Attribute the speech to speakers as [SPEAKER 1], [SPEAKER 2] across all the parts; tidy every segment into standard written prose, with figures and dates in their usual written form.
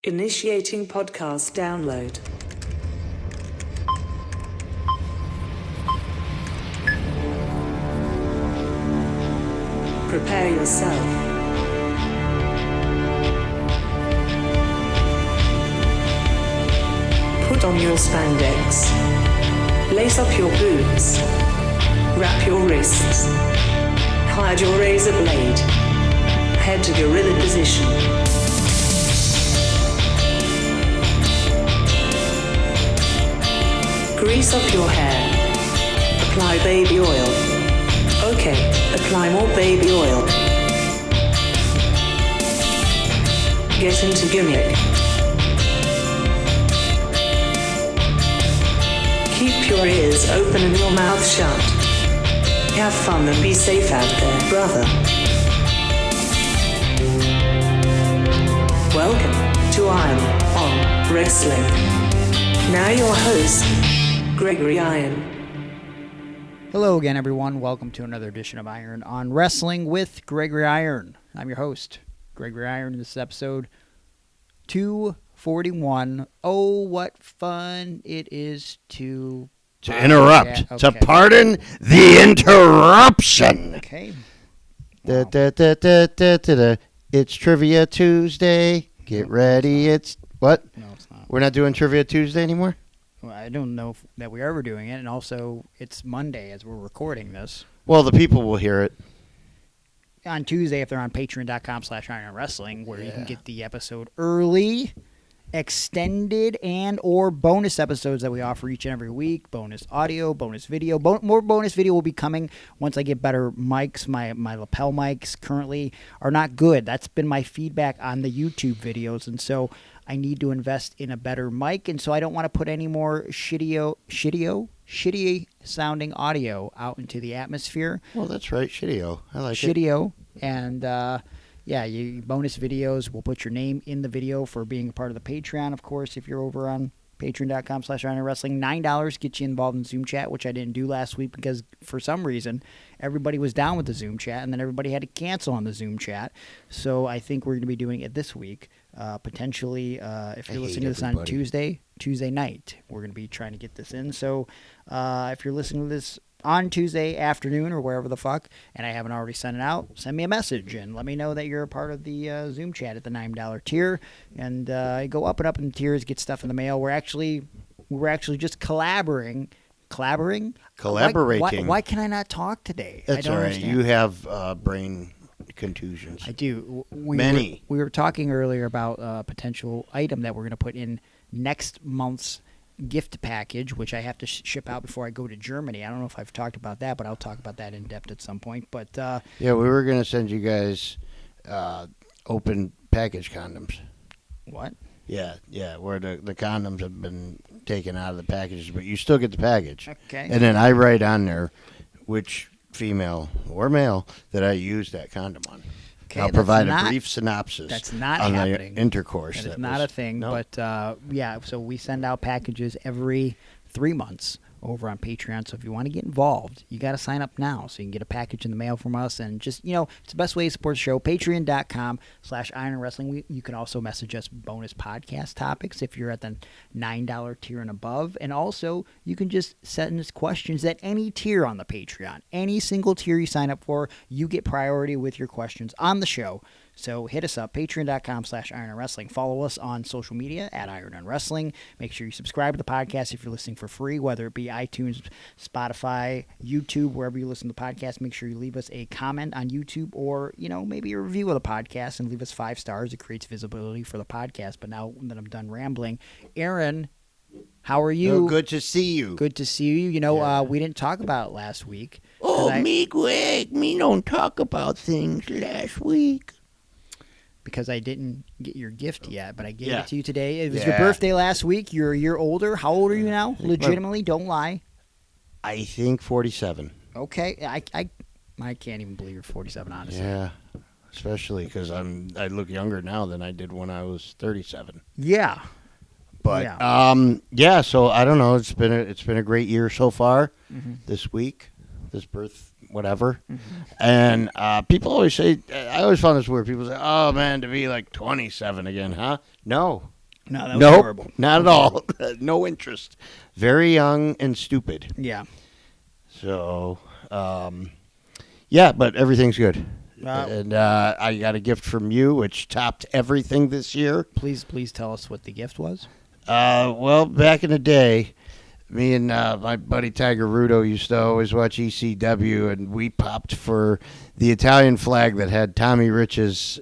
[SPEAKER 1] Initiating podcast download. Prepare yourself. Put on your spandex. Lace up your boots. Wrap your wrists. Hide your razor blade. Head to gorilla position. Grease up your hair. Apply baby oil. Okay, apply more baby oil. Get into gimmick. Keep your ears open and your mouth shut. Have fun and be safe out there, brother. Welcome to Iron on Wrestling. Now your host, Gregory Iron.
[SPEAKER 2] Hello again, everyone. Welcome to another edition of Iron on Wrestling with Gregory Iron. I'm your host, Gregory Iron. This is episode 241. Oh, what fun it is to
[SPEAKER 3] interrupt.
[SPEAKER 2] Yeah,
[SPEAKER 3] To
[SPEAKER 2] okay.
[SPEAKER 3] pardon the interruption.
[SPEAKER 2] Okay.
[SPEAKER 3] Da,
[SPEAKER 2] Wow.
[SPEAKER 3] da, da, da, da, da, da. It's Trivia Tuesday. Get ready. It's what?
[SPEAKER 2] No, it's not.
[SPEAKER 3] We're not doing Trivia Tuesday anymore?
[SPEAKER 2] Well, I don't know that we're ever doing it, and also it's Monday as we're recording this.
[SPEAKER 3] Well, the people will hear it.
[SPEAKER 2] On Tuesday, if they're on patreon.com/Iron Wrestling, where you can
[SPEAKER 3] Yeah.
[SPEAKER 2] get the episode early, extended, and or bonus episodes that we offer each and every week. Bonus audio, bonus video. More bonus video will be coming once I get better mics. My lapel mics currently are not good. That's been my feedback on the YouTube videos, and so I need to invest in a better mic, and so I don't want to put any more shitty sounding audio out into the atmosphere.
[SPEAKER 3] Well, that's right. Shitty-o. I like it.
[SPEAKER 2] Shitty-o. And, you bonus videos. We'll put your name in the video for being a part of the Patreon, of course, if you're over on patreon.com/Iron Wrestling. $9 gets you involved in Zoom chat, which I didn't do last week because for some reason everybody was down with the Zoom chat, and then everybody had to cancel on the Zoom chat. So I think we're going to be doing it this week. Potentially, if you're listening to this on Tuesday night, we're going to be trying to get this in. So if you're listening to this on Tuesday afternoon or wherever the fuck, and I haven't already sent it out, send me a message and let me know that you're a part of the Zoom chat at the $9 tier. And go up and up in the tiers, get stuff in the mail. We're actually just collaborating. Why can I not talk today?
[SPEAKER 3] That's
[SPEAKER 2] I don't
[SPEAKER 3] all right.
[SPEAKER 2] understand.
[SPEAKER 3] You have brain contusions.
[SPEAKER 2] I do.
[SPEAKER 3] Many.
[SPEAKER 2] We were talking earlier about a potential item that we're going to put in next month's gift package, which I have to ship out before I go to Germany. I don't know if I've talked about that, but I'll talk about that in depth at some point. But
[SPEAKER 3] Yeah, we were going to send you guys open package condoms.
[SPEAKER 2] what?
[SPEAKER 3] Yeah, where the condoms have been taken out of the packages, but you still get the package.
[SPEAKER 2] Okay.
[SPEAKER 3] And then I write on there which female or male that I used that condom on.
[SPEAKER 2] Okay,
[SPEAKER 3] I'll
[SPEAKER 2] that's
[SPEAKER 3] provide
[SPEAKER 2] not-
[SPEAKER 3] a brief synopsis
[SPEAKER 2] That's not
[SPEAKER 3] on
[SPEAKER 2] happening.
[SPEAKER 3] the intercourse.
[SPEAKER 2] That is not a thing.
[SPEAKER 3] No.
[SPEAKER 2] But so we send out packages every 3 months over on Patreon. So if you want to get involved, you got to sign up now so you can get a package in the mail from us. And just, it's the best way to support the show. Patreon.com/Iron Wrestling. You can also message us bonus podcast topics if you're at the $9 tier and above. And also, you can just send us questions at any tier on the Patreon. Any single tier you sign up for, you get priority with your questions on the show. So hit us up, patreon.com/Iron on Wrestling. Follow us on social media at Iron on Wrestling. Make sure you subscribe to the podcast if you're listening for free, whether it be iTunes, Spotify, YouTube, wherever you listen to the podcast. Make sure you leave us a comment on YouTube or, maybe a review of the podcast and leave us 5 stars. It creates visibility for the podcast. But now that I'm done rambling, Aaron, how are you?
[SPEAKER 3] Oh, good to see you.
[SPEAKER 2] Good to see you. We didn't talk about it last week.
[SPEAKER 3] Me, Greg, me don't talk about things last week.
[SPEAKER 2] Because I didn't get your gift yet, but I gave
[SPEAKER 3] Yeah.
[SPEAKER 2] it to you today. It was your
[SPEAKER 3] Yeah.
[SPEAKER 2] birthday last week. You're a year older. How old are you now? Legitimately, don't lie.
[SPEAKER 3] I think 47.
[SPEAKER 2] Okay, I can't even believe you're 47, honestly.
[SPEAKER 3] Yeah, especially because I look younger now than I did when I was 37.
[SPEAKER 2] Yeah.
[SPEAKER 3] But
[SPEAKER 2] Yeah.
[SPEAKER 3] so I don't know. It's been a great year so far.
[SPEAKER 2] Mm-hmm.
[SPEAKER 3] This week, this birth, whatever. And people always say, I always found this weird. People say, "Oh man, to be like 27 again, huh?" No,
[SPEAKER 2] No, that was
[SPEAKER 3] Nope,
[SPEAKER 2] horrible.
[SPEAKER 3] not at all. No interest. Very young and stupid.
[SPEAKER 2] Yeah.
[SPEAKER 3] So, yeah, but everything's good.
[SPEAKER 2] Wow.
[SPEAKER 3] And I got a gift from you, which topped everything this year.
[SPEAKER 2] Please tell us what the gift was.
[SPEAKER 3] Well, back in the day, me and my buddy Tiger Rudo used to always watch ECW, and we popped for the Italian flag that had Tommy Rich's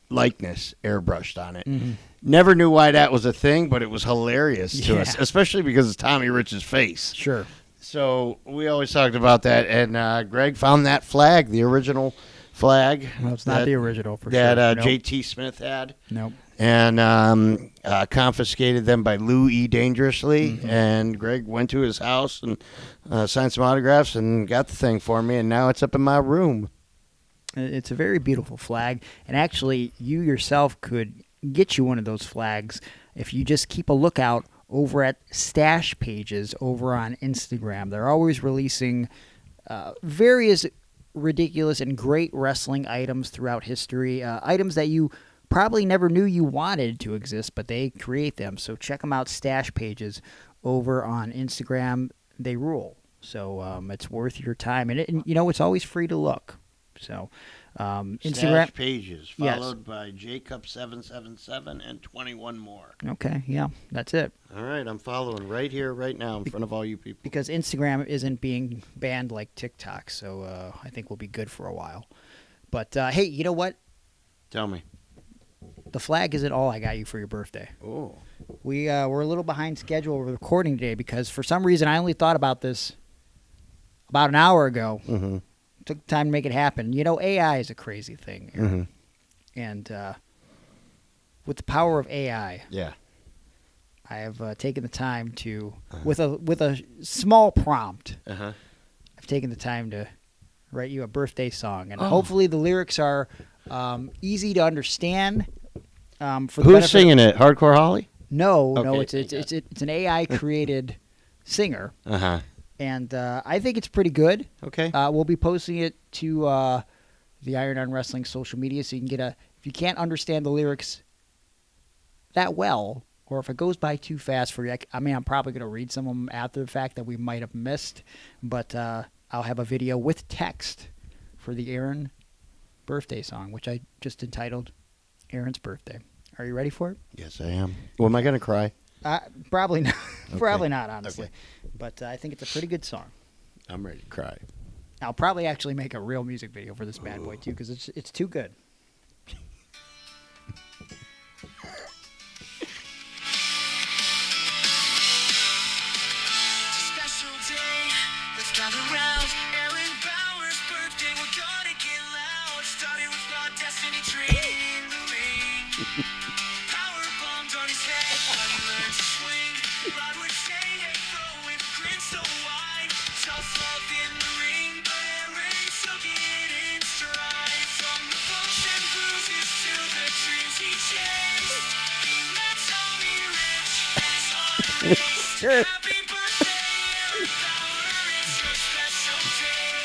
[SPEAKER 3] likeness airbrushed on it.
[SPEAKER 2] Mm-hmm.
[SPEAKER 3] Never knew why that was a thing, but it was hilarious to
[SPEAKER 2] Yeah.
[SPEAKER 3] us, especially because it's Tommy Rich's face.
[SPEAKER 2] Sure.
[SPEAKER 3] So we always talked about that, and Greg found that flag, the original flag.
[SPEAKER 2] Well, it's not the original for
[SPEAKER 3] that,
[SPEAKER 2] sure.
[SPEAKER 3] That J.T. Smith had.
[SPEAKER 2] Nope.
[SPEAKER 3] And confiscated them by Lou E. Dangerously.
[SPEAKER 2] Mm-hmm.
[SPEAKER 3] And Greg went to his house and signed some autographs and got the thing for me, and now it's up in my room.
[SPEAKER 2] It's a very beautiful flag, and actually, you yourself could get you one of those flags if you just keep a lookout over at Stash Pages over on Instagram. They're always releasing various ridiculous and great wrestling items throughout history, items that you probably never knew you wanted to exist, but they create them. So check them out, Stash Pages over on Instagram. They rule. So it's worth your time. And it's always free to look. So Instagram.
[SPEAKER 3] Stash Pages,
[SPEAKER 2] Yes.
[SPEAKER 3] followed by Jacob777 and 21 more.
[SPEAKER 2] Okay, yeah, that's it.
[SPEAKER 3] All right, I'm following right here, right now, in front of all you people.
[SPEAKER 2] Because Instagram isn't being banned like TikTok, so I think we'll be good for a while. But, hey, you know what?
[SPEAKER 3] Tell me.
[SPEAKER 2] The flag isn't all I got you for your birthday.
[SPEAKER 3] Oh.
[SPEAKER 2] We're a little behind schedule with recording today because for some reason I only thought about this about an hour ago.
[SPEAKER 3] Mm-hmm.
[SPEAKER 2] Took time to make it happen. AI is a crazy thing.
[SPEAKER 3] Mm-hmm.
[SPEAKER 2] And with the power of AI,
[SPEAKER 3] Yeah.
[SPEAKER 2] I have taken the time to, with a small prompt,
[SPEAKER 3] Uh-huh.
[SPEAKER 2] I've taken the time to write you a birthday song, and hopefully the lyrics are easy to understand. For the
[SPEAKER 3] Who's
[SPEAKER 2] benefit-
[SPEAKER 3] singing it? Hardcore Holly?
[SPEAKER 2] No,
[SPEAKER 3] Okay.
[SPEAKER 2] it's an AI created singer,
[SPEAKER 3] Uh-huh.
[SPEAKER 2] and I think it's pretty good.
[SPEAKER 3] Okay.
[SPEAKER 2] We'll be posting it to the Iron on Wrestling social media, so you can get if you can't understand the lyrics that well, or if it goes by too fast for you, I'm probably going to read some of them after the fact that we might have missed, but I'll have a video with text for the Aaron birthday song, which I just entitled Aaron's Birthday. Are you ready for it?
[SPEAKER 3] Yes, I am. Well, am I going to cry?
[SPEAKER 2] Probably not.
[SPEAKER 3] Okay.
[SPEAKER 2] Probably not, honestly.
[SPEAKER 3] Okay.
[SPEAKER 2] But I think it's a pretty good song.
[SPEAKER 3] I'm ready to cry.
[SPEAKER 2] I'll probably actually make a real music video for this bad boy too, because it's too good.
[SPEAKER 4] Special day, let's gather round. Aaron Bauer's birthday, we're gonna get loud. Started with our destiny tree in the ring. Power bombed on his head, but he learned to swing. Rod would say, hey, throw with a grin so wide. Tough love in the ring, but Aaron took it in stride. From the bumps and bruises to the dreams he chased. He met Tommy Rich and his heart raced. Happy birthday, Aaron Bauer, it's your special day.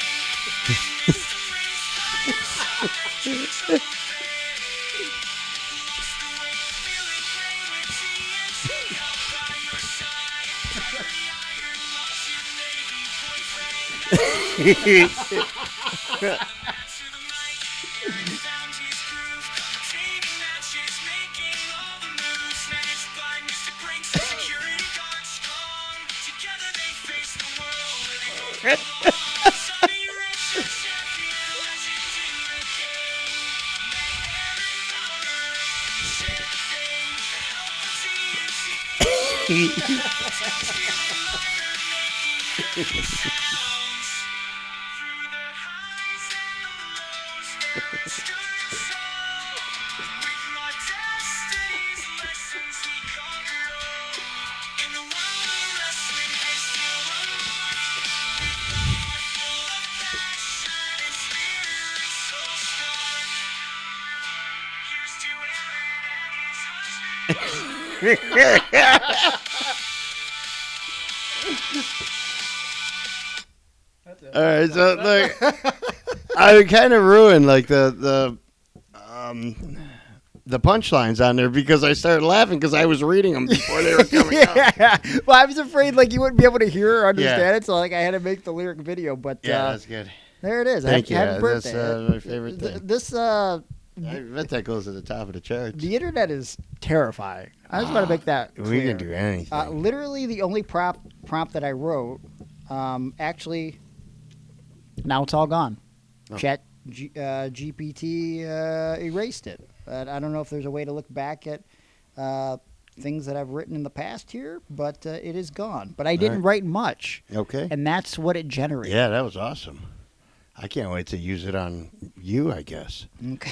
[SPEAKER 4] Mr. Freestyle, sorry, lost the way, feeling great with TNT up by your side. Gregory Iron loves you, Navy boyfriend. Back to the mic, Aaron found his groove. Obtaining matches, making all the moves. Managed by Mr. Brinks, security guard strong. Together they face the world where they both belong. Sonny Rich, the champion, legend in the game. May Aaron Bauer share the fame and help the TNT. Feel lighter, making sounds. Through the highs and the lows, Aaron stood tall. With my destiny's lessons, he conquered all. In the world of wrestling, he's still unlocked. With a heart full of passion and spirit so strong. Here's to Aaron and his husband.
[SPEAKER 3] All right, so look, I kind of ruined like the the punchlines on there because I started laughing because I was reading them before they were coming out.
[SPEAKER 2] Yeah. Well, I was afraid like you wouldn't be able to hear or understand
[SPEAKER 3] Yeah.
[SPEAKER 2] it, so like I had to make the lyric video. But
[SPEAKER 3] Yeah, that's good.
[SPEAKER 2] there it is.
[SPEAKER 3] Thank you.
[SPEAKER 2] Happy
[SPEAKER 3] That's
[SPEAKER 2] birthday.
[SPEAKER 3] my favorite thing.
[SPEAKER 2] This
[SPEAKER 3] I bet that goes to the top of the charts.
[SPEAKER 2] the internet is terrifying. I just want to make that clear.
[SPEAKER 3] We can do anything.
[SPEAKER 2] Literally, the only prompt that I wrote, actually, now it's all gone.
[SPEAKER 3] Oh.
[SPEAKER 2] GPT erased it. But I don't know if there's a way to look back at things that I've written in the past here, but it is gone. But I didn't write much,
[SPEAKER 3] Okay.
[SPEAKER 2] and that's what it generated.
[SPEAKER 3] Yeah, that was awesome. I can't wait to use it on you, I guess.
[SPEAKER 2] Okay.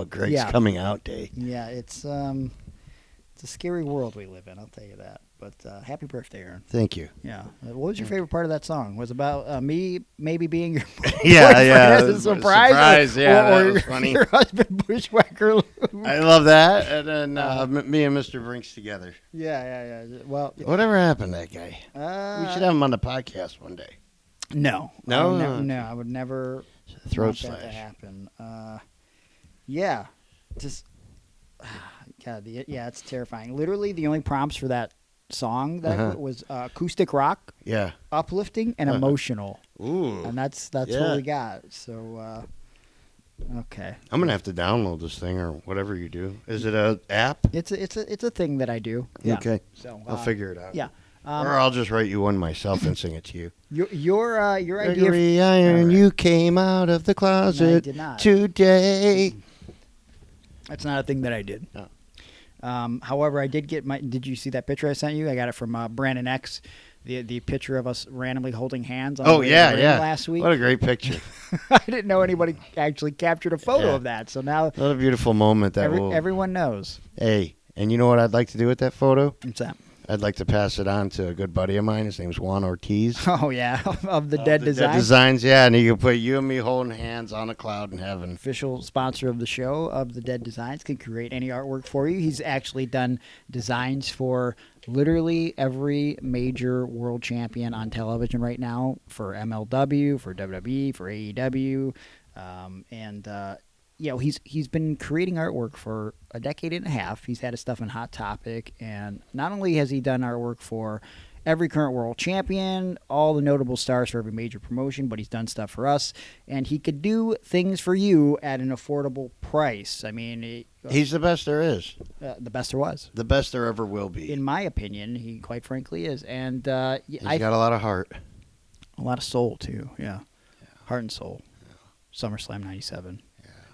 [SPEAKER 3] Greg's
[SPEAKER 2] yeah.
[SPEAKER 3] coming out day.
[SPEAKER 2] Yeah, it's a scary world we live in. I'll tell you that. But happy birthday, Aaron.
[SPEAKER 3] Thank you.
[SPEAKER 2] Yeah. What was your favorite part of that song? Was it about me maybe being your
[SPEAKER 3] Yeah,
[SPEAKER 2] boyfriend
[SPEAKER 3] yeah.
[SPEAKER 2] as a surprise?
[SPEAKER 3] Surprise, yeah, that
[SPEAKER 2] or
[SPEAKER 3] was funny.
[SPEAKER 2] your husband Bushwhacker Lou?
[SPEAKER 3] I love that. And then me and Mr. Brinks together.
[SPEAKER 2] Yeah. Well,
[SPEAKER 3] Whatever happened to that guy? We should have him on the podcast one day.
[SPEAKER 2] No.
[SPEAKER 3] No?
[SPEAKER 2] I would never
[SPEAKER 3] Throat
[SPEAKER 2] want that to
[SPEAKER 3] slash.
[SPEAKER 2] happen. Yeah. Just God, it's terrifying. Literally the only prompts for that song that was acoustic rock,
[SPEAKER 3] Yeah.
[SPEAKER 2] uplifting, and emotional.
[SPEAKER 3] Ooh.
[SPEAKER 2] And that's
[SPEAKER 3] Yeah.
[SPEAKER 2] what we got. So okay.
[SPEAKER 3] I'm going to have to download this thing or whatever you do. Is it a app?
[SPEAKER 2] It's a thing that I do. Yeah.
[SPEAKER 3] Okay.
[SPEAKER 2] So
[SPEAKER 3] I'll figure it out.
[SPEAKER 2] Yeah.
[SPEAKER 3] Or I'll just write you one myself and sing it to you.
[SPEAKER 2] Your idea.
[SPEAKER 3] Gregory Iron,
[SPEAKER 2] All right.
[SPEAKER 3] you came out of the closet
[SPEAKER 2] did not.
[SPEAKER 3] today.
[SPEAKER 2] That's not a thing that I did.
[SPEAKER 3] No.
[SPEAKER 2] However, I did get my. Did you see that picture I sent you? I got it from Brandon X. The picture of us randomly holding hands. On the way to the ring last week.
[SPEAKER 3] What a great picture.
[SPEAKER 2] I didn't know anybody actually captured a photo
[SPEAKER 3] Yeah.
[SPEAKER 2] of that. So now
[SPEAKER 3] What a beautiful moment that will.
[SPEAKER 2] everyone knows.
[SPEAKER 3] Hey, and you know what I'd like to do with that photo?
[SPEAKER 2] What's that?
[SPEAKER 3] I'd like to pass it on to a good buddy of mine. His name's Juan Ortiz.
[SPEAKER 2] Oh yeah, of the Dead Design.
[SPEAKER 3] Designs, yeah, and you can put you and me holding hands on a cloud in heaven.
[SPEAKER 2] Official sponsor of the show of the Dead Designs, can create any artwork for you. He's actually done designs for literally every major world champion on television right now, for MLW, for WWE, for AEW, and he's been creating artwork for a decade and a half. He's had his stuff in Hot Topic, and not only has he done artwork for every current world champion, all the notable stars for every major promotion, but he's done stuff for us, and he could do things for you at an affordable price. I mean,
[SPEAKER 3] He's the best there is.
[SPEAKER 2] the best there was.
[SPEAKER 3] The best there ever will be.
[SPEAKER 2] In my opinion, he quite frankly is, and
[SPEAKER 3] He's got a lot of heart.
[SPEAKER 2] a lot of soul too. Yeah, heart and soul. SummerSlam '97.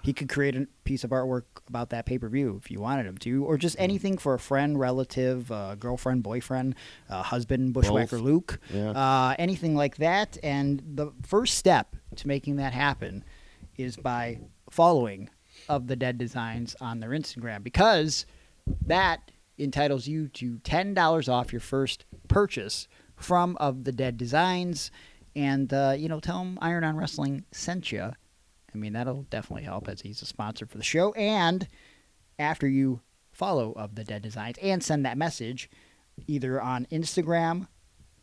[SPEAKER 2] He could create a piece of artwork about that pay-per-view if you wanted him to, or just anything for a friend, relative, girlfriend, boyfriend, husband, Bushwhacker
[SPEAKER 3] Both.
[SPEAKER 2] Luke,
[SPEAKER 3] Yeah.
[SPEAKER 2] anything like that. And the first step to making that happen is by following Of the Dead Designs on their Instagram, because that entitles you to $10 off your first purchase from Of the Dead Designs. And, tell them Iron on Wrestling sent you. I mean, that'll definitely help, as he's a sponsor for the show. And after you follow Of the Dead Designs and send that message, either on Instagram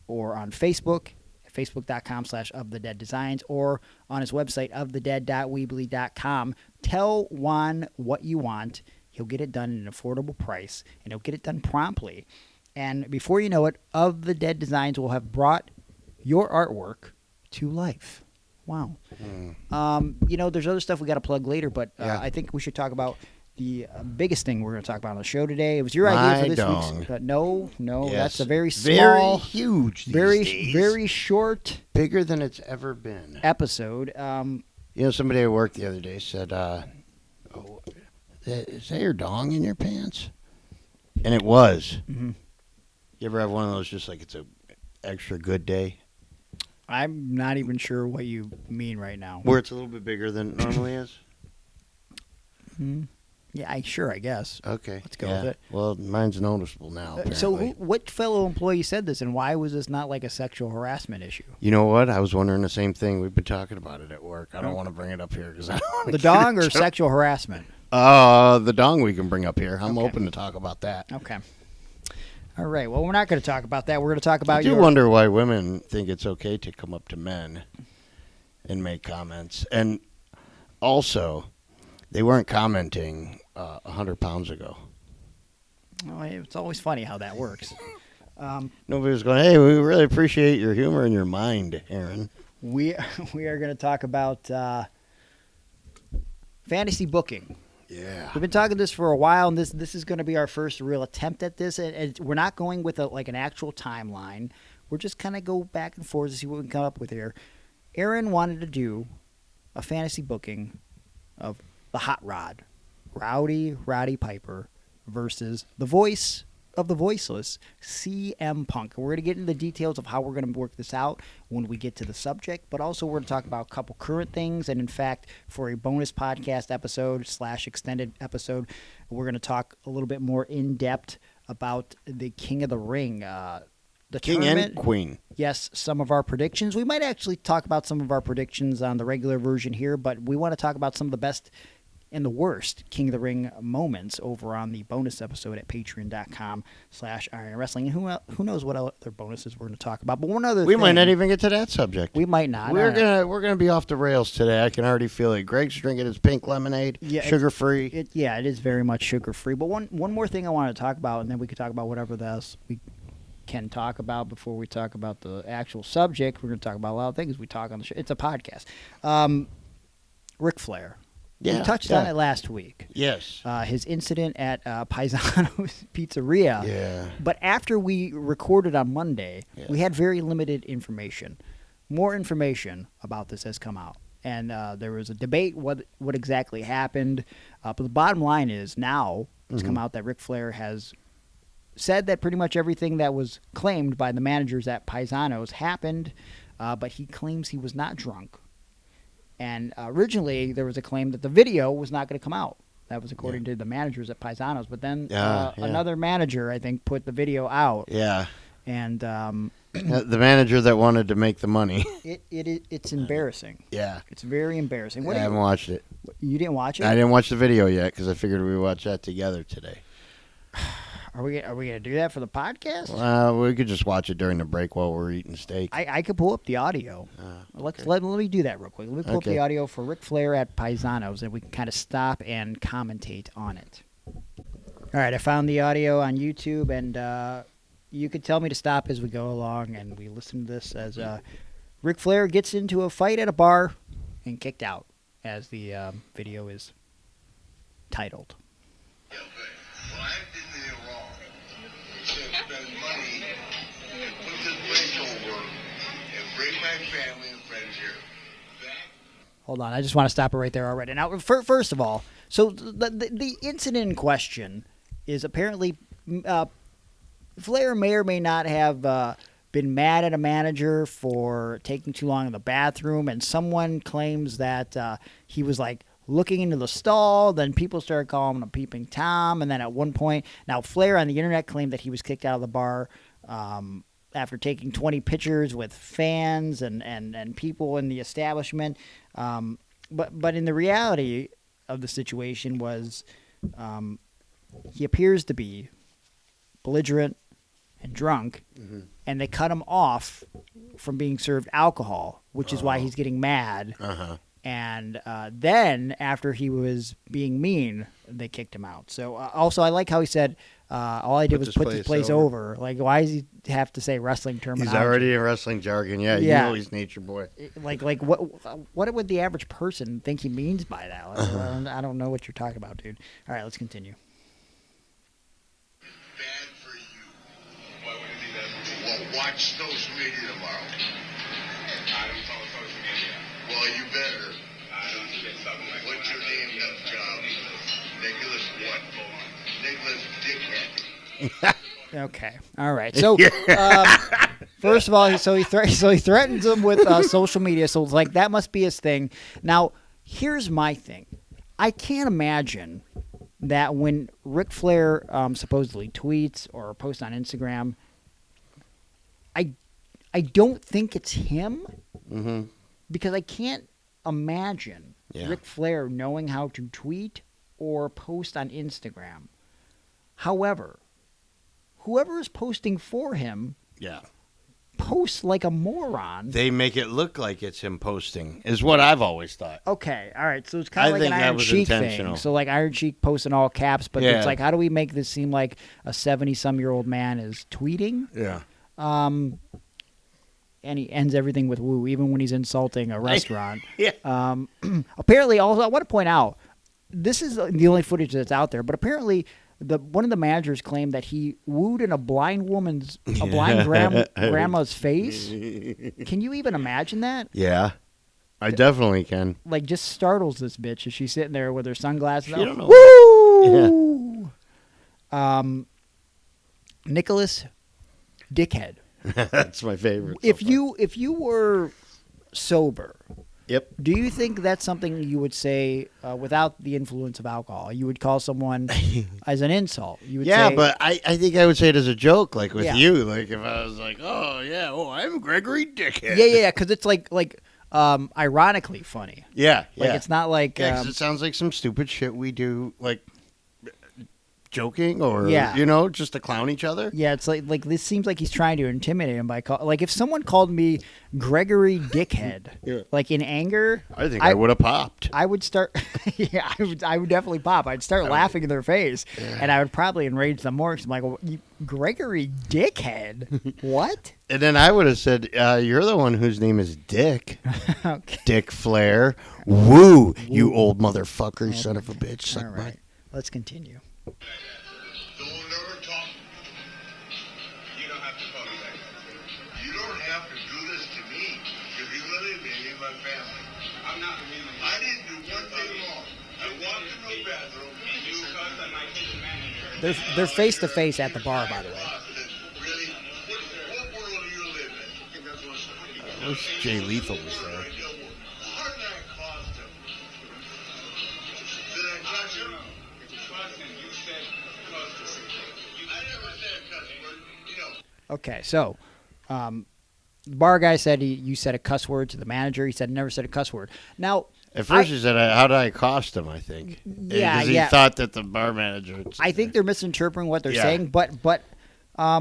[SPEAKER 2] or on Facebook, facebook.com/ofthedeaddesigns, or on his website, ofthedead.weebly.com, tell Juan what you want. He'll get it done at an affordable price, and he'll get it done promptly. And before you know it, Of the Dead Designs will have brought your artwork to life. Wow. There's other stuff we got to plug later, but
[SPEAKER 3] Yeah.
[SPEAKER 2] I think we should talk about the biggest thing we're going to talk about on the show today. It was your idea for this
[SPEAKER 3] dong.
[SPEAKER 2] week's. No,
[SPEAKER 3] Yes.
[SPEAKER 2] that's a very
[SPEAKER 3] Very
[SPEAKER 2] small,
[SPEAKER 3] huge these
[SPEAKER 2] very
[SPEAKER 3] days.
[SPEAKER 2] very short
[SPEAKER 3] Bigger than it's ever been.
[SPEAKER 2] episode.
[SPEAKER 3] Somebody at work the other day said, is that your dong in your pants? And it was.
[SPEAKER 2] Mhm.
[SPEAKER 3] You ever have one of those just like it's a extra good day?
[SPEAKER 2] I'm not even sure what you mean right now.
[SPEAKER 3] Where it's a little bit bigger than it normally is?
[SPEAKER 2] Yeah, I guess.
[SPEAKER 3] Okay.
[SPEAKER 2] Let's go
[SPEAKER 3] yeah.
[SPEAKER 2] with it.
[SPEAKER 3] Well, mine's noticeable now, apparently.
[SPEAKER 2] So, what fellow employee said this, and why was this not like a sexual harassment issue?
[SPEAKER 3] You know what? I was wondering the same thing. We've been talking about it at work. I don't want to bring it up here because I don't want to
[SPEAKER 2] The dong or sexual harassment?
[SPEAKER 3] The dong we can bring up here. I'm
[SPEAKER 2] Okay.
[SPEAKER 3] open to talk about that.
[SPEAKER 2] Okay. All right. Well, we're not going to talk about that. We're going to talk about
[SPEAKER 3] I do wonder why women think it's okay to come up to men and make comments. And also, they weren't commenting 100 pounds ago.
[SPEAKER 2] Well, it's always funny how that works.
[SPEAKER 3] Nobody was going, hey, we really appreciate your humor and your mind, Aaron.
[SPEAKER 2] We are going to talk about fantasy booking.
[SPEAKER 3] Yeah.
[SPEAKER 2] We've been talking this for a while, and this is going to be our first real attempt at this. And we're not going with an actual timeline. We're just kind of go back and forth to see what we can come up with here. Aaron wanted to do a fantasy booking of the Hot Rod, Roddy Piper, versus the voice of the Voiceless, CM Punk. We're going to get into the details of how we're going to work this out when we get to the subject, but also we're going to talk about a couple current things. And in fact, for a bonus podcast episode / extended episode, we're going to talk a little bit more in depth about the King of the Ring, the
[SPEAKER 3] King
[SPEAKER 2] tournament.
[SPEAKER 3] and Queen.
[SPEAKER 2] Yes, some of our predictions. We might actually talk about some of our predictions on the regular version here, but we want to talk about some of the best and the worst King of the Ring moments over on the bonus episode at patreon.com/Iron Wrestling. And who knows what other bonuses we're going to talk about. But one other
[SPEAKER 3] We
[SPEAKER 2] thing,
[SPEAKER 3] might not even get to that subject.
[SPEAKER 2] We might not.
[SPEAKER 3] We're gonna be off the rails today. I can already feel it. Greg's drinking his pink lemonade, sugar free.
[SPEAKER 2] It is very much sugar free. But one more thing I want to talk about, and then we could talk about whatever else we can talk about before we talk about the actual subject. We're going to talk about a lot of things we talk on the show. It's a podcast. Ric Flair.
[SPEAKER 3] Yeah,
[SPEAKER 2] we touched on it last week.
[SPEAKER 3] Yes.
[SPEAKER 2] His incident at Piezano's Pizzeria.
[SPEAKER 3] Yeah.
[SPEAKER 2] But after we recorded on Monday, we had very limited information. More information about this has come out. And there was a debate what exactly happened. But the bottom line is now it's come out that Ric Flair has said that pretty much everything that was claimed by the managers at Piezano's happened, but he claims he was not drunk. And originally, there was a claim that the video was not going to come out. That was according to the managers at Piezano's. But then another manager, I think, put the video out.
[SPEAKER 3] Yeah.
[SPEAKER 2] And
[SPEAKER 3] the manager that wanted to make the money.
[SPEAKER 2] It's embarrassing.
[SPEAKER 3] Yeah.
[SPEAKER 2] It's very embarrassing.
[SPEAKER 3] I haven't watched it.
[SPEAKER 2] You didn't watch it?
[SPEAKER 3] I didn't watch the video yet because I figured we would watch that together today.
[SPEAKER 2] Are we going to do that for the podcast?
[SPEAKER 3] We could just watch it during the break while we're eating steak.
[SPEAKER 2] I could pull up the audio. Let me do that real quick. Let me pull up the audio for Ric Flair at Piezano's, and we can kind of stop and commentate on it. All right, I found the audio on YouTube, and you could tell me to stop as we go along, and we listen to this as Ric Flair gets into a fight at a bar and kicked out, as the video is titled.
[SPEAKER 5] Well, I didn't do anything wrong. Except spend money and put this place over and bring my family and friends here.
[SPEAKER 2] Hold on, I just want to stop it right there already. Now, first of all, so the incident in question is apparently Flair may or may not have been mad at a manager for taking too long in the bathroom, and someone claims that he was like looking into the stall. Then people started calling him a peeping Tom, and then at one point, now Flair on the internet claimed that he was kicked out of the bar after taking 20 pictures with fans and people in the establishment. But in the reality of the situation was he appears to be belligerent and drunk, and they cut him off from being served alcohol, which is why he's getting mad. And then, after he was being mean, they kicked him out. So, also, I like how he said, all I did was put this place over. Like, why does he have to say wrestling terminology?
[SPEAKER 3] He's already in wrestling jargon. Yeah, you know he's Nature Boy.
[SPEAKER 2] Like what would the average person think he means by that? Like, I don't know what you're talking about, dude. All right, let's continue.
[SPEAKER 5] Bad for you. Why would it be bad for me? Well, watch social media tomorrow. I don't follow social media. Well, you better. I don't get something like that. What's your name, job? Nicholas what? Nicholas Dickhead.
[SPEAKER 2] Okay. All right. So, first of all, he threatens him with social media. So it's like that must be his thing. Now, here's my thing. I can't imagine that when Ric Flair supposedly tweets or posts on Instagram, I don't think it's him because I can't imagine Ric Flair knowing how to tweet or post on Instagram. However, whoever is posting for him posts like a moron.
[SPEAKER 3] They make it look like it's him posting, is what I've always thought.
[SPEAKER 2] Okay, all right. So it's kind
[SPEAKER 3] I
[SPEAKER 2] of like an
[SPEAKER 3] think that
[SPEAKER 2] Iron
[SPEAKER 3] was
[SPEAKER 2] Sheik
[SPEAKER 3] intentional.
[SPEAKER 2] thing. So like Iron Sheik posts in all caps, but
[SPEAKER 3] Yeah.
[SPEAKER 2] it's like, how do we make this seem like a 70-some-year-old man is tweeting?
[SPEAKER 3] Yeah.
[SPEAKER 2] And he ends everything with woo, even when he's insulting a restaurant.
[SPEAKER 3] Yeah.
[SPEAKER 2] Apparently, also, I want to point out, this is the only footage that's out there, but apparently one of the managers claimed that he wooed in a blind grandma's face. Can you even imagine that?
[SPEAKER 3] Yeah. I definitely can.
[SPEAKER 2] Like, just startles this bitch as she's sitting there with her sunglasses on.
[SPEAKER 3] don't know.
[SPEAKER 2] Woo! Nicholas Dickhead.
[SPEAKER 3] That's my favorite.
[SPEAKER 2] If you were sober,
[SPEAKER 3] Yep.
[SPEAKER 2] do you think that's something you would say without the influence of alcohol? You would call someone as an insult. You would
[SPEAKER 3] Yeah,
[SPEAKER 2] say,
[SPEAKER 3] but I think I would say it as a joke, like with
[SPEAKER 2] Yeah.
[SPEAKER 3] you. Like if I was like, oh, yeah, I'm Gregory Dickhead.
[SPEAKER 2] yeah, because it's like ironically funny.
[SPEAKER 3] Yeah.
[SPEAKER 2] Like
[SPEAKER 3] yeah.
[SPEAKER 2] it's not like
[SPEAKER 3] Yeah, 'cause it sounds like some stupid shit we do, like joking or,
[SPEAKER 2] Yeah.
[SPEAKER 3] just to clown each other.
[SPEAKER 2] yeah, it's like this seems like he's trying to intimidate him by like if someone called me Gregory Dickhead,
[SPEAKER 3] Yeah.
[SPEAKER 2] like in anger,
[SPEAKER 3] I think I would have popped.
[SPEAKER 2] I would start. Yeah, I would definitely pop. I'd start laughing in their face, and I would probably enrage them more. 'Cause I'm like, well, Gregory Dickhead, what?
[SPEAKER 3] And then I would have said, you're the one whose name is Dick.
[SPEAKER 2] Okay,
[SPEAKER 3] Dick Flair. Woo, you old motherfucker, son of a bitch. Suck
[SPEAKER 2] all
[SPEAKER 3] my-
[SPEAKER 2] right, let's continue.
[SPEAKER 5] Don't ever talk.
[SPEAKER 4] You don't have to call me that.
[SPEAKER 5] You don't have to do this to me. You're humiliating my family.
[SPEAKER 4] I'm not humiliated.
[SPEAKER 5] I didn't do one thing wrong. I walked in the bathroom.
[SPEAKER 4] And you cussed at my kitchen manager.
[SPEAKER 2] They're face to face at the bar, by the way.
[SPEAKER 5] Really? What world do you live in?
[SPEAKER 3] I wish Jay Lethal was there.
[SPEAKER 5] How did I cost him? Did I touch him?
[SPEAKER 4] You said cuss.
[SPEAKER 5] I never said a cuss word.
[SPEAKER 2] Okay, so the bar guy said you said a cuss word to the manager. He said never said a cuss word. Now,
[SPEAKER 3] At first, he said, "How did I cost him?" I think,
[SPEAKER 2] Yeah,
[SPEAKER 3] because he
[SPEAKER 2] yeah.
[SPEAKER 3] thought that the bar manager.
[SPEAKER 2] I think they're misinterpreting what they're
[SPEAKER 3] Yeah.
[SPEAKER 2] saying, but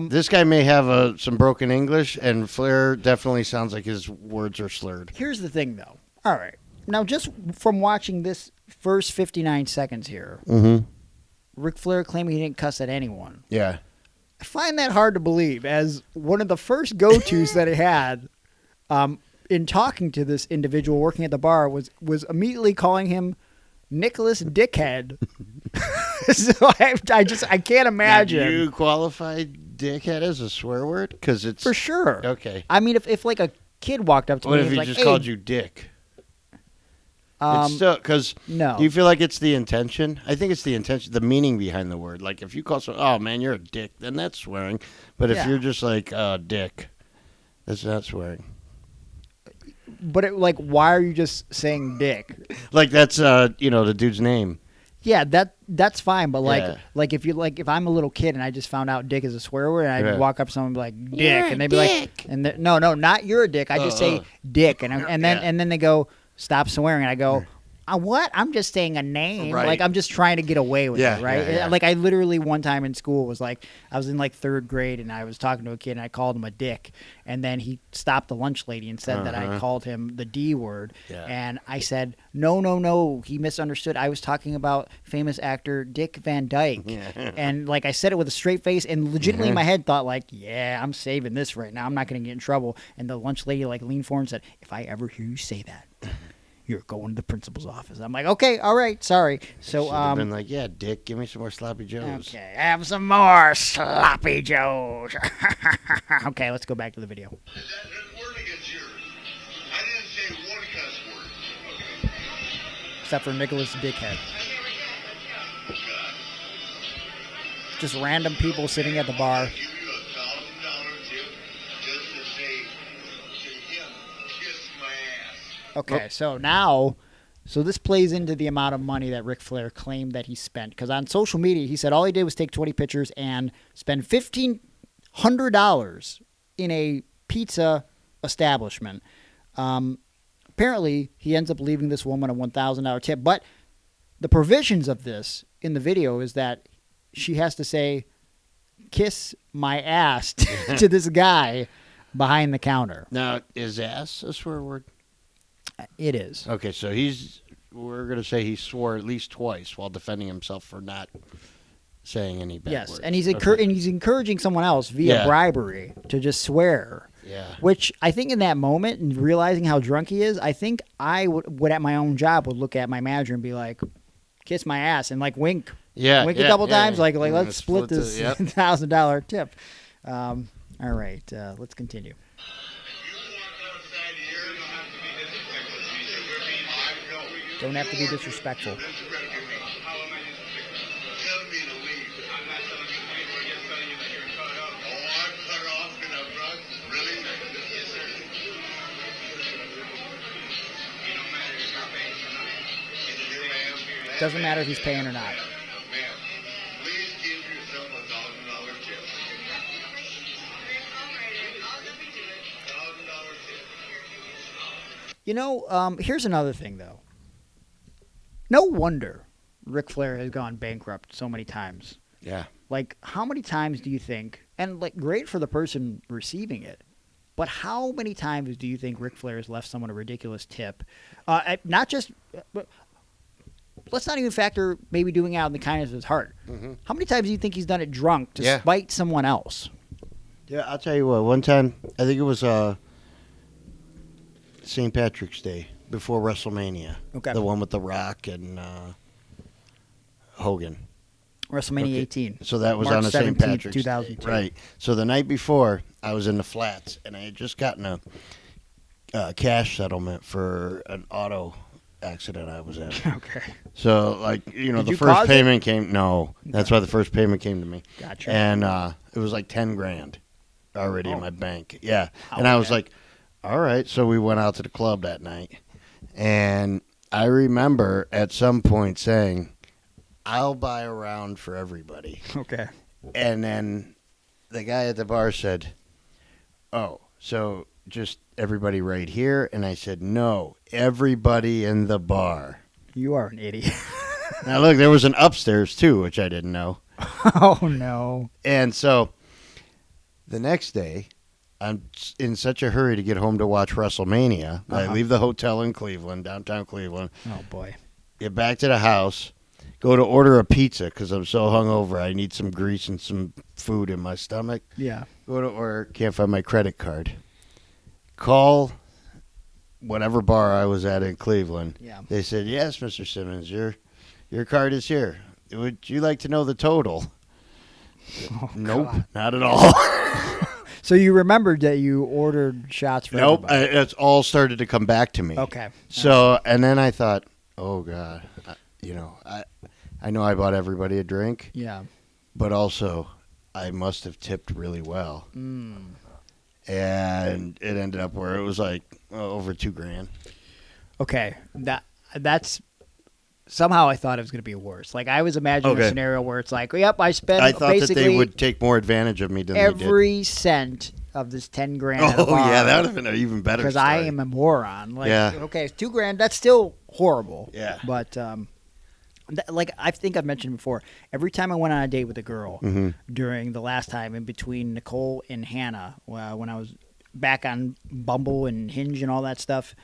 [SPEAKER 3] this guy may have some broken English, and Flair definitely sounds like his words are slurred.
[SPEAKER 2] here's the thing, though. All right, now just from watching this first 59 seconds here,
[SPEAKER 3] Mm-hmm.
[SPEAKER 2] Ric Flair claiming he didn't cuss at anyone.
[SPEAKER 3] Yeah,
[SPEAKER 2] I find that hard to believe, as one of the first go-tos that he had in talking to this individual working at the bar was immediately calling him Nicholas Dickhead. So I can't imagine.
[SPEAKER 3] Now, do you qualify "dickhead" as a swear word? Because it's
[SPEAKER 2] For sure.
[SPEAKER 3] Okay.
[SPEAKER 2] I mean, if like a kid walked up to
[SPEAKER 3] What
[SPEAKER 2] me
[SPEAKER 3] if
[SPEAKER 2] and
[SPEAKER 3] he
[SPEAKER 2] was like,
[SPEAKER 3] just
[SPEAKER 2] "Hey,
[SPEAKER 3] called you Dick? It's still because.
[SPEAKER 2] no.
[SPEAKER 3] Do you feel like it's the intention? I think it's the intention, the meaning behind the word. Like if you call someone, "Oh man, you're a dick," then that's swearing. But if
[SPEAKER 2] Yeah.
[SPEAKER 3] you're just like "dick," that's not swearing.
[SPEAKER 2] But like, why are you just saying dick?
[SPEAKER 3] Like that's the dude's name.
[SPEAKER 2] Yeah, that's fine. But like,
[SPEAKER 3] Yeah.
[SPEAKER 2] if I'm a little kid and I just found out dick is a swear word, and I
[SPEAKER 3] Yeah.
[SPEAKER 2] would walk up to someone and be like dick,
[SPEAKER 3] You're
[SPEAKER 2] and
[SPEAKER 3] a
[SPEAKER 2] they'd be
[SPEAKER 3] dick.
[SPEAKER 2] like, and no, not you're a dick. I just say dick, and then they go stop swearing, and I go. What? I'm just saying a name.
[SPEAKER 3] Right.
[SPEAKER 2] Like I'm just trying to get away with
[SPEAKER 3] Yeah,
[SPEAKER 2] it, right?
[SPEAKER 3] yeah, yeah.
[SPEAKER 2] Like I literally one time in school was like I was in like third grade and I was talking to a kid and I called him a dick, and then he stopped the lunch lady and said that I called him the D word,
[SPEAKER 3] Yeah.
[SPEAKER 2] and I said no, he misunderstood. I was talking about famous actor Dick Van Dyke, and like I said it with a straight face and legitimately in my head thought like, yeah, I'm saving this right now. I'm not going to get in trouble. And the lunch lady like leaned forward and said, if I ever hear you say that, you're going to the principal's office. I'm like, okay, all right, sorry. So,
[SPEAKER 3] Should have been like, "Yeah, Dick, give me some more sloppy joes."
[SPEAKER 2] okay, have some more sloppy joes. Okay, let's go back to the video.
[SPEAKER 5] That word against yours. I didn't say one cuss word. Okay.
[SPEAKER 2] Except for Nicholas Dickhead.
[SPEAKER 5] God.
[SPEAKER 2] Just random people sitting at the bar.
[SPEAKER 5] Give you $1,000 tip just to say to him, kiss my ass.
[SPEAKER 2] Okay, so this plays into the amount of money that Ric Flair claimed that he spent. Because on social media, he said all he did was take 20 pictures and spend $1,500 in a pizza establishment. Apparently, he ends up leaving this woman a $1,000 tip. But the provisions of this in the video is that she has to say, kiss my ass to this guy. behind the counter.
[SPEAKER 3] Now, is ass a swear word?
[SPEAKER 2] It is.
[SPEAKER 3] Okay, so we're going to say he swore at least twice while defending himself for not saying any bad
[SPEAKER 2] Yes,
[SPEAKER 3] words.
[SPEAKER 2] and he's
[SPEAKER 3] Okay.
[SPEAKER 2] and he's encouraging someone else via
[SPEAKER 3] Yeah.
[SPEAKER 2] bribery to just swear.
[SPEAKER 3] Yeah.
[SPEAKER 2] Which I think in that moment and realizing how drunk he is, I think I would at my own job would look at my manager and be like, "Kiss my ass," and like wink, wink a couple times, like let's split this
[SPEAKER 3] Yep.
[SPEAKER 2] $1,000 tip. All right, let's continue. Don't have to be disrespectful.
[SPEAKER 5] Tell me to leave. I'm not telling you to leave. We're just telling you that you're cut off. Oh, I'm cut off in a rug? Really? Yes, sir. It don't matter if you're paying or not. Ma'am.
[SPEAKER 2] Doesn't matter if he's paying or not.
[SPEAKER 5] Ma'am, please give yourself $1,000 tip. $1,000 tip.
[SPEAKER 2] You know, here's another thing though. No wonder Ric Flair has gone bankrupt so many times.
[SPEAKER 3] Yeah.
[SPEAKER 2] Like, how many times do you think, and like, great for the person receiving it, but how many times do you think Ric Flair has left someone a ridiculous tip? Not just, let's not even factor maybe doing it out in the kindness of his heart.
[SPEAKER 3] Mm-hmm.
[SPEAKER 2] How many times do you think he's done it drunk to
[SPEAKER 3] Yeah.
[SPEAKER 2] spite someone else?
[SPEAKER 3] Yeah, I'll tell you what. One time, I think it was St. Patrick's Day before WrestleMania.
[SPEAKER 2] Okay.
[SPEAKER 3] The one with The Rock and Hogan.
[SPEAKER 2] WrestleMania
[SPEAKER 3] Okay.
[SPEAKER 2] 18.
[SPEAKER 3] So that was
[SPEAKER 2] March
[SPEAKER 3] on a St.
[SPEAKER 2] 17th,
[SPEAKER 3] Patrick's
[SPEAKER 2] 2002.
[SPEAKER 3] Day. Right. So the night before, I was in the flats, and I had just gotten a cash settlement for an auto accident I was in.
[SPEAKER 2] Okay.
[SPEAKER 3] So, like, you know,
[SPEAKER 2] Did
[SPEAKER 3] the
[SPEAKER 2] you
[SPEAKER 3] first
[SPEAKER 2] cause it?
[SPEAKER 3] payment came. No, that's why the first payment came to me.
[SPEAKER 2] Gotcha.
[SPEAKER 3] And it was like 10 grand already in my bank. Yeah.
[SPEAKER 2] Oh,
[SPEAKER 3] And I was
[SPEAKER 2] man.
[SPEAKER 3] like, all right. So we went out to the club that night. And I remember at some point saying, I'll buy a round for everybody.
[SPEAKER 2] Okay.
[SPEAKER 3] And then the guy at the bar said, oh, so just everybody right here? And I said, no, everybody in the bar.
[SPEAKER 2] You are an idiot.
[SPEAKER 3] Now, look, there was an upstairs, too, which I didn't know.
[SPEAKER 2] Oh, no.
[SPEAKER 3] And so the next day, I'm in such a hurry to get home to watch WrestleMania. I
[SPEAKER 2] Uh-huh.
[SPEAKER 3] leave the hotel in Cleveland, downtown Cleveland,
[SPEAKER 2] Oh, boy.
[SPEAKER 3] get back to the house, go to order a pizza because I'm so hungover. I need some grease and some food in my stomach.
[SPEAKER 2] Yeah.
[SPEAKER 3] Go to order, can't find my credit card. Call whatever bar I was at in Cleveland.
[SPEAKER 2] Yeah.
[SPEAKER 3] They said, yes, Mr. Simmons, your card is here. Would you like to know the total?
[SPEAKER 2] Oh,
[SPEAKER 3] Nope,
[SPEAKER 2] God.
[SPEAKER 3] not at all.
[SPEAKER 2] So you remembered that you ordered shots for
[SPEAKER 3] Nope,
[SPEAKER 2] everybody.
[SPEAKER 3] it's all started to come back to me.
[SPEAKER 2] Okay.
[SPEAKER 3] So, and then I thought, oh God, I know I bought everybody a drink,
[SPEAKER 2] Yeah.
[SPEAKER 3] but also I must have tipped really well.
[SPEAKER 2] Mm.
[SPEAKER 3] And it ended up where it was like over $2,000.
[SPEAKER 2] Okay. That's somehow I thought it was going to be worse. Like, I was imagining a
[SPEAKER 3] Okay.
[SPEAKER 2] scenario where it's like, yep, I spent
[SPEAKER 3] I thought that
[SPEAKER 2] basically
[SPEAKER 3] they would take more advantage of me than they
[SPEAKER 2] every cent of this 10 grand.
[SPEAKER 3] did.
[SPEAKER 2] at a
[SPEAKER 3] Oh yeah,
[SPEAKER 2] bar
[SPEAKER 3] that would have been an even better.
[SPEAKER 2] because I am a moron. Like,
[SPEAKER 3] Yeah.
[SPEAKER 2] okay, it's $2,000. That's still horrible.
[SPEAKER 3] Yeah.
[SPEAKER 2] But like I think I've mentioned before, every time I went on a date with a girl
[SPEAKER 3] Mm-hmm.
[SPEAKER 2] during the last time in between Nicole and Hannah, when I was back on Bumble and Hinge and all that stuff,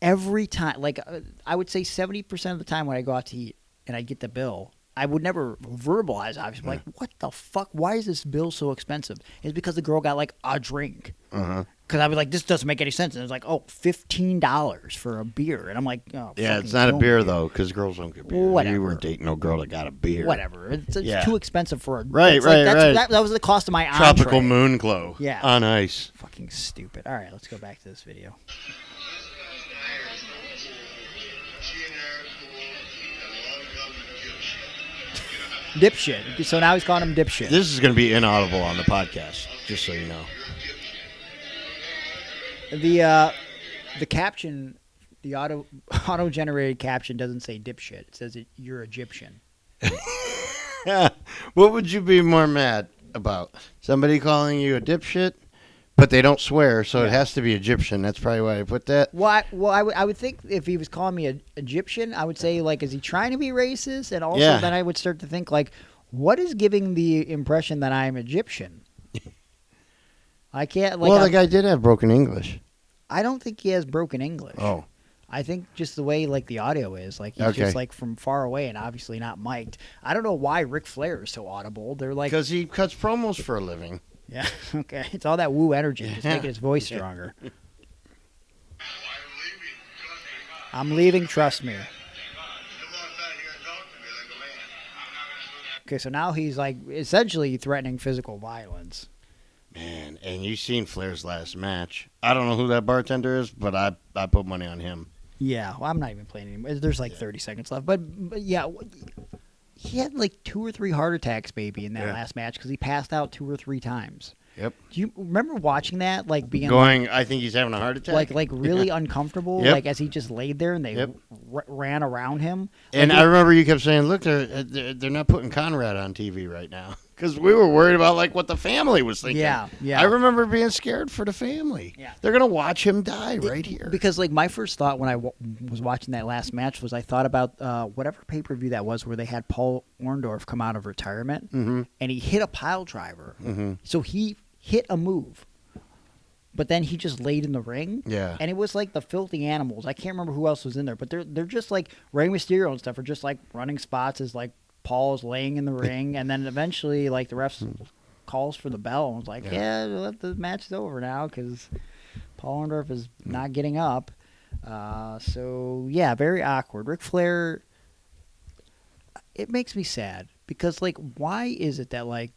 [SPEAKER 2] every time, like I would say 70% of the time when I go out to eat and I get the bill, I would never verbalize, obviously, like, what the fuck? Why is this bill so expensive? It's because the girl got like a drink.
[SPEAKER 3] Uh-huh.
[SPEAKER 2] Because I was like, this doesn't make any sense. And it's like, oh, $15 for a beer. And I'm like, oh,
[SPEAKER 3] Yeah,
[SPEAKER 2] fucking
[SPEAKER 3] it's not a
[SPEAKER 2] kill me,
[SPEAKER 3] beer
[SPEAKER 2] dude.
[SPEAKER 3] though, because girls don't get beer.
[SPEAKER 2] Whatever.
[SPEAKER 3] You weren't dating no girl that got a beer.
[SPEAKER 2] Whatever. It's
[SPEAKER 3] Yeah.
[SPEAKER 2] too expensive for a
[SPEAKER 3] Right,
[SPEAKER 2] it's like,
[SPEAKER 3] right,
[SPEAKER 2] that's,
[SPEAKER 3] right.
[SPEAKER 2] That was the cost of my
[SPEAKER 3] Tropical
[SPEAKER 2] entree.
[SPEAKER 3] moon glow.
[SPEAKER 2] Yeah.
[SPEAKER 3] On ice.
[SPEAKER 2] Fucking stupid. All right, let's go back to this video. Dipshit. So now he's calling him dipshit.
[SPEAKER 3] This is going to be inaudible on the podcast, just so you know.
[SPEAKER 2] The caption, the auto generated caption doesn't say dipshit. It says you're Egyptian.
[SPEAKER 3] What would you be more mad about? Somebody calling you a dipshit, but they don't swear, so it has to be Egyptian. That's probably why I put that.
[SPEAKER 2] Well, I would think if he was calling me an Egyptian, I would say, like, is he trying to be racist? And also
[SPEAKER 3] Yeah.
[SPEAKER 2] then I would start to think, like, what is giving the impression that I'm Egyptian? I can't. Like,
[SPEAKER 3] Well, the guy did have broken English.
[SPEAKER 2] I don't think he has broken English.
[SPEAKER 3] Oh.
[SPEAKER 2] I think just the way like the audio is, like he's
[SPEAKER 3] Okay.
[SPEAKER 2] just like from far away and obviously not mic'd. I don't know why Ric Flair is so audible. They're like,
[SPEAKER 3] Because he cuts promos for a living.
[SPEAKER 2] yeah, okay, it's all that woo energy, just making his voice stronger. I'm leaving, trust me.
[SPEAKER 5] Come outside here and talk to me like a man.
[SPEAKER 2] Okay, so now he's like essentially threatening physical violence.
[SPEAKER 3] Man, and you seen Flair's last match. I don't know who that bartender is, but I put money on him.
[SPEAKER 2] Yeah, well, I'm not even playing anymore. There's like 30 seconds left, but yeah, he had like 2 or 3 heart attacks, maybe, in that
[SPEAKER 3] Yeah.
[SPEAKER 2] last match because he passed out 2 or 3 times.
[SPEAKER 3] Yep.
[SPEAKER 2] Do you remember watching that? Like being
[SPEAKER 3] Going, I think he's having a heart attack.
[SPEAKER 2] like really uncomfortable,
[SPEAKER 3] Yep.
[SPEAKER 2] like as he just laid there and they
[SPEAKER 3] Yep.
[SPEAKER 2] ran around him.
[SPEAKER 3] And
[SPEAKER 2] Like,
[SPEAKER 3] I remember you kept saying, "Look, they're not putting Conrad on TV right now," because we were worried about like what the family was thinking.
[SPEAKER 2] Yeah, yeah.
[SPEAKER 3] I remember being scared for the family.
[SPEAKER 2] Yeah.
[SPEAKER 3] They're gonna watch him die right here.
[SPEAKER 2] because like my first thought when I was watching that last match was I thought about whatever pay-per-view that was where they had Paul Orndorff come out of retirement and he hit a pile driver. So he hit a move. But then he just laid in the ring.
[SPEAKER 3] Yeah.
[SPEAKER 2] And it was like the Filthy Animals. I can't remember who else was in there, but they're just like Rey Mysterio and stuff are just like running spots as like Paul is laying in the ring, and then eventually like the refs calls for the bell and was like, yeah, the match is over now because Paul Orndorff is not getting up. So yeah, very awkward. Ric Flair. It makes me sad because like, why is it that like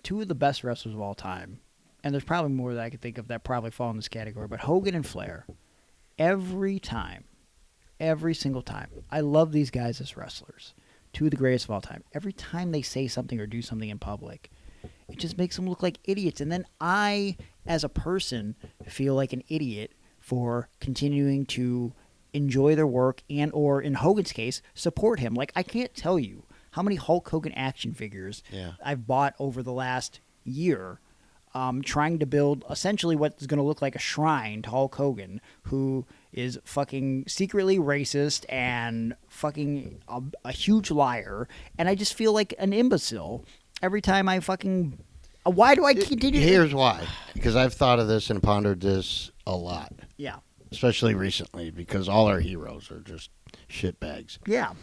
[SPEAKER 2] 2 of the best wrestlers of all time, and there's probably more that I could think of that probably fall in this category, but Hogan and Flair, every single time, I love these guys as wrestlers, 2 of the greatest of all time. Every time they say something or do something in public, it just makes them look like idiots. And then I, as a person, feel like an idiot for continuing to enjoy their work and, or in Hogan's case, support him. Like, I can't tell you how many Hulk Hogan action figures I've bought over the last year, trying to build essentially what's going to look like a shrine to Hulk Hogan, who is fucking secretly racist and fucking a huge liar. And I just feel like an imbecile every time I fucking... Why do I continue?
[SPEAKER 3] Here's why. Because I've thought of this and pondered this a lot.
[SPEAKER 2] Yeah.
[SPEAKER 3] Especially recently, because all our heroes are just shitbags.
[SPEAKER 2] Yeah.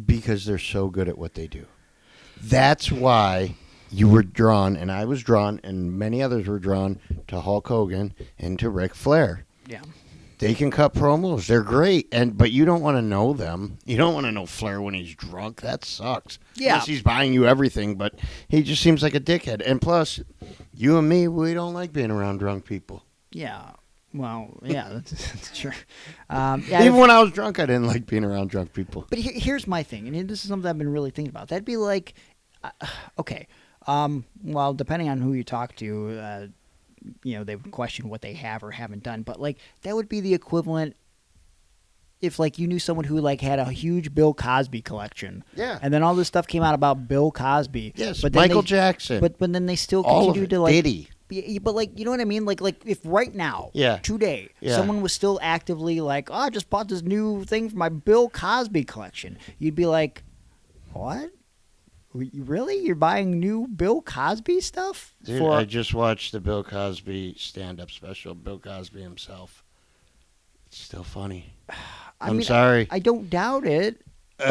[SPEAKER 3] Because they're so good at what they do. That's why you were drawn, and I was drawn, and many others were drawn to Hulk Hogan and to Ric Flair.
[SPEAKER 2] Yeah.
[SPEAKER 3] They can cut promos. They're great, but you don't want to know them. You don't want to know Flair when he's drunk. That sucks.
[SPEAKER 2] Yeah.
[SPEAKER 3] Unless he's buying you everything, but he just seems like a dickhead. And plus, you and me, we don't like being around drunk people.
[SPEAKER 2] Yeah. Well, yeah, that's true.
[SPEAKER 3] Even when I was drunk, I didn't like being around drunk people.
[SPEAKER 2] But here's my thing, and this is something I've been really thinking about. That'd be like, okay, well, depending on who you talk to, they would question what they have or haven't done. But like, that would be the equivalent if like you knew someone who like had a huge Bill Cosby collection.
[SPEAKER 3] Yeah.
[SPEAKER 2] And then all this stuff came out about Bill Cosby.
[SPEAKER 3] Yes,
[SPEAKER 2] but then
[SPEAKER 3] Michael Jackson.
[SPEAKER 2] But then they still
[SPEAKER 3] All of
[SPEAKER 2] continue
[SPEAKER 3] it.
[SPEAKER 2] to like.
[SPEAKER 3] Diddy.
[SPEAKER 2] But like, you know what I mean? Like if right now, today, someone was still actively like, oh, I just bought this new thing for my Bill Cosby collection. You'd be like, what? Really? You're buying new Bill Cosby stuff?
[SPEAKER 3] Dude, I just watched the Bill Cosby stand-up special. Bill Cosby himself. It's still funny. I'm sorry.
[SPEAKER 2] I don't doubt it.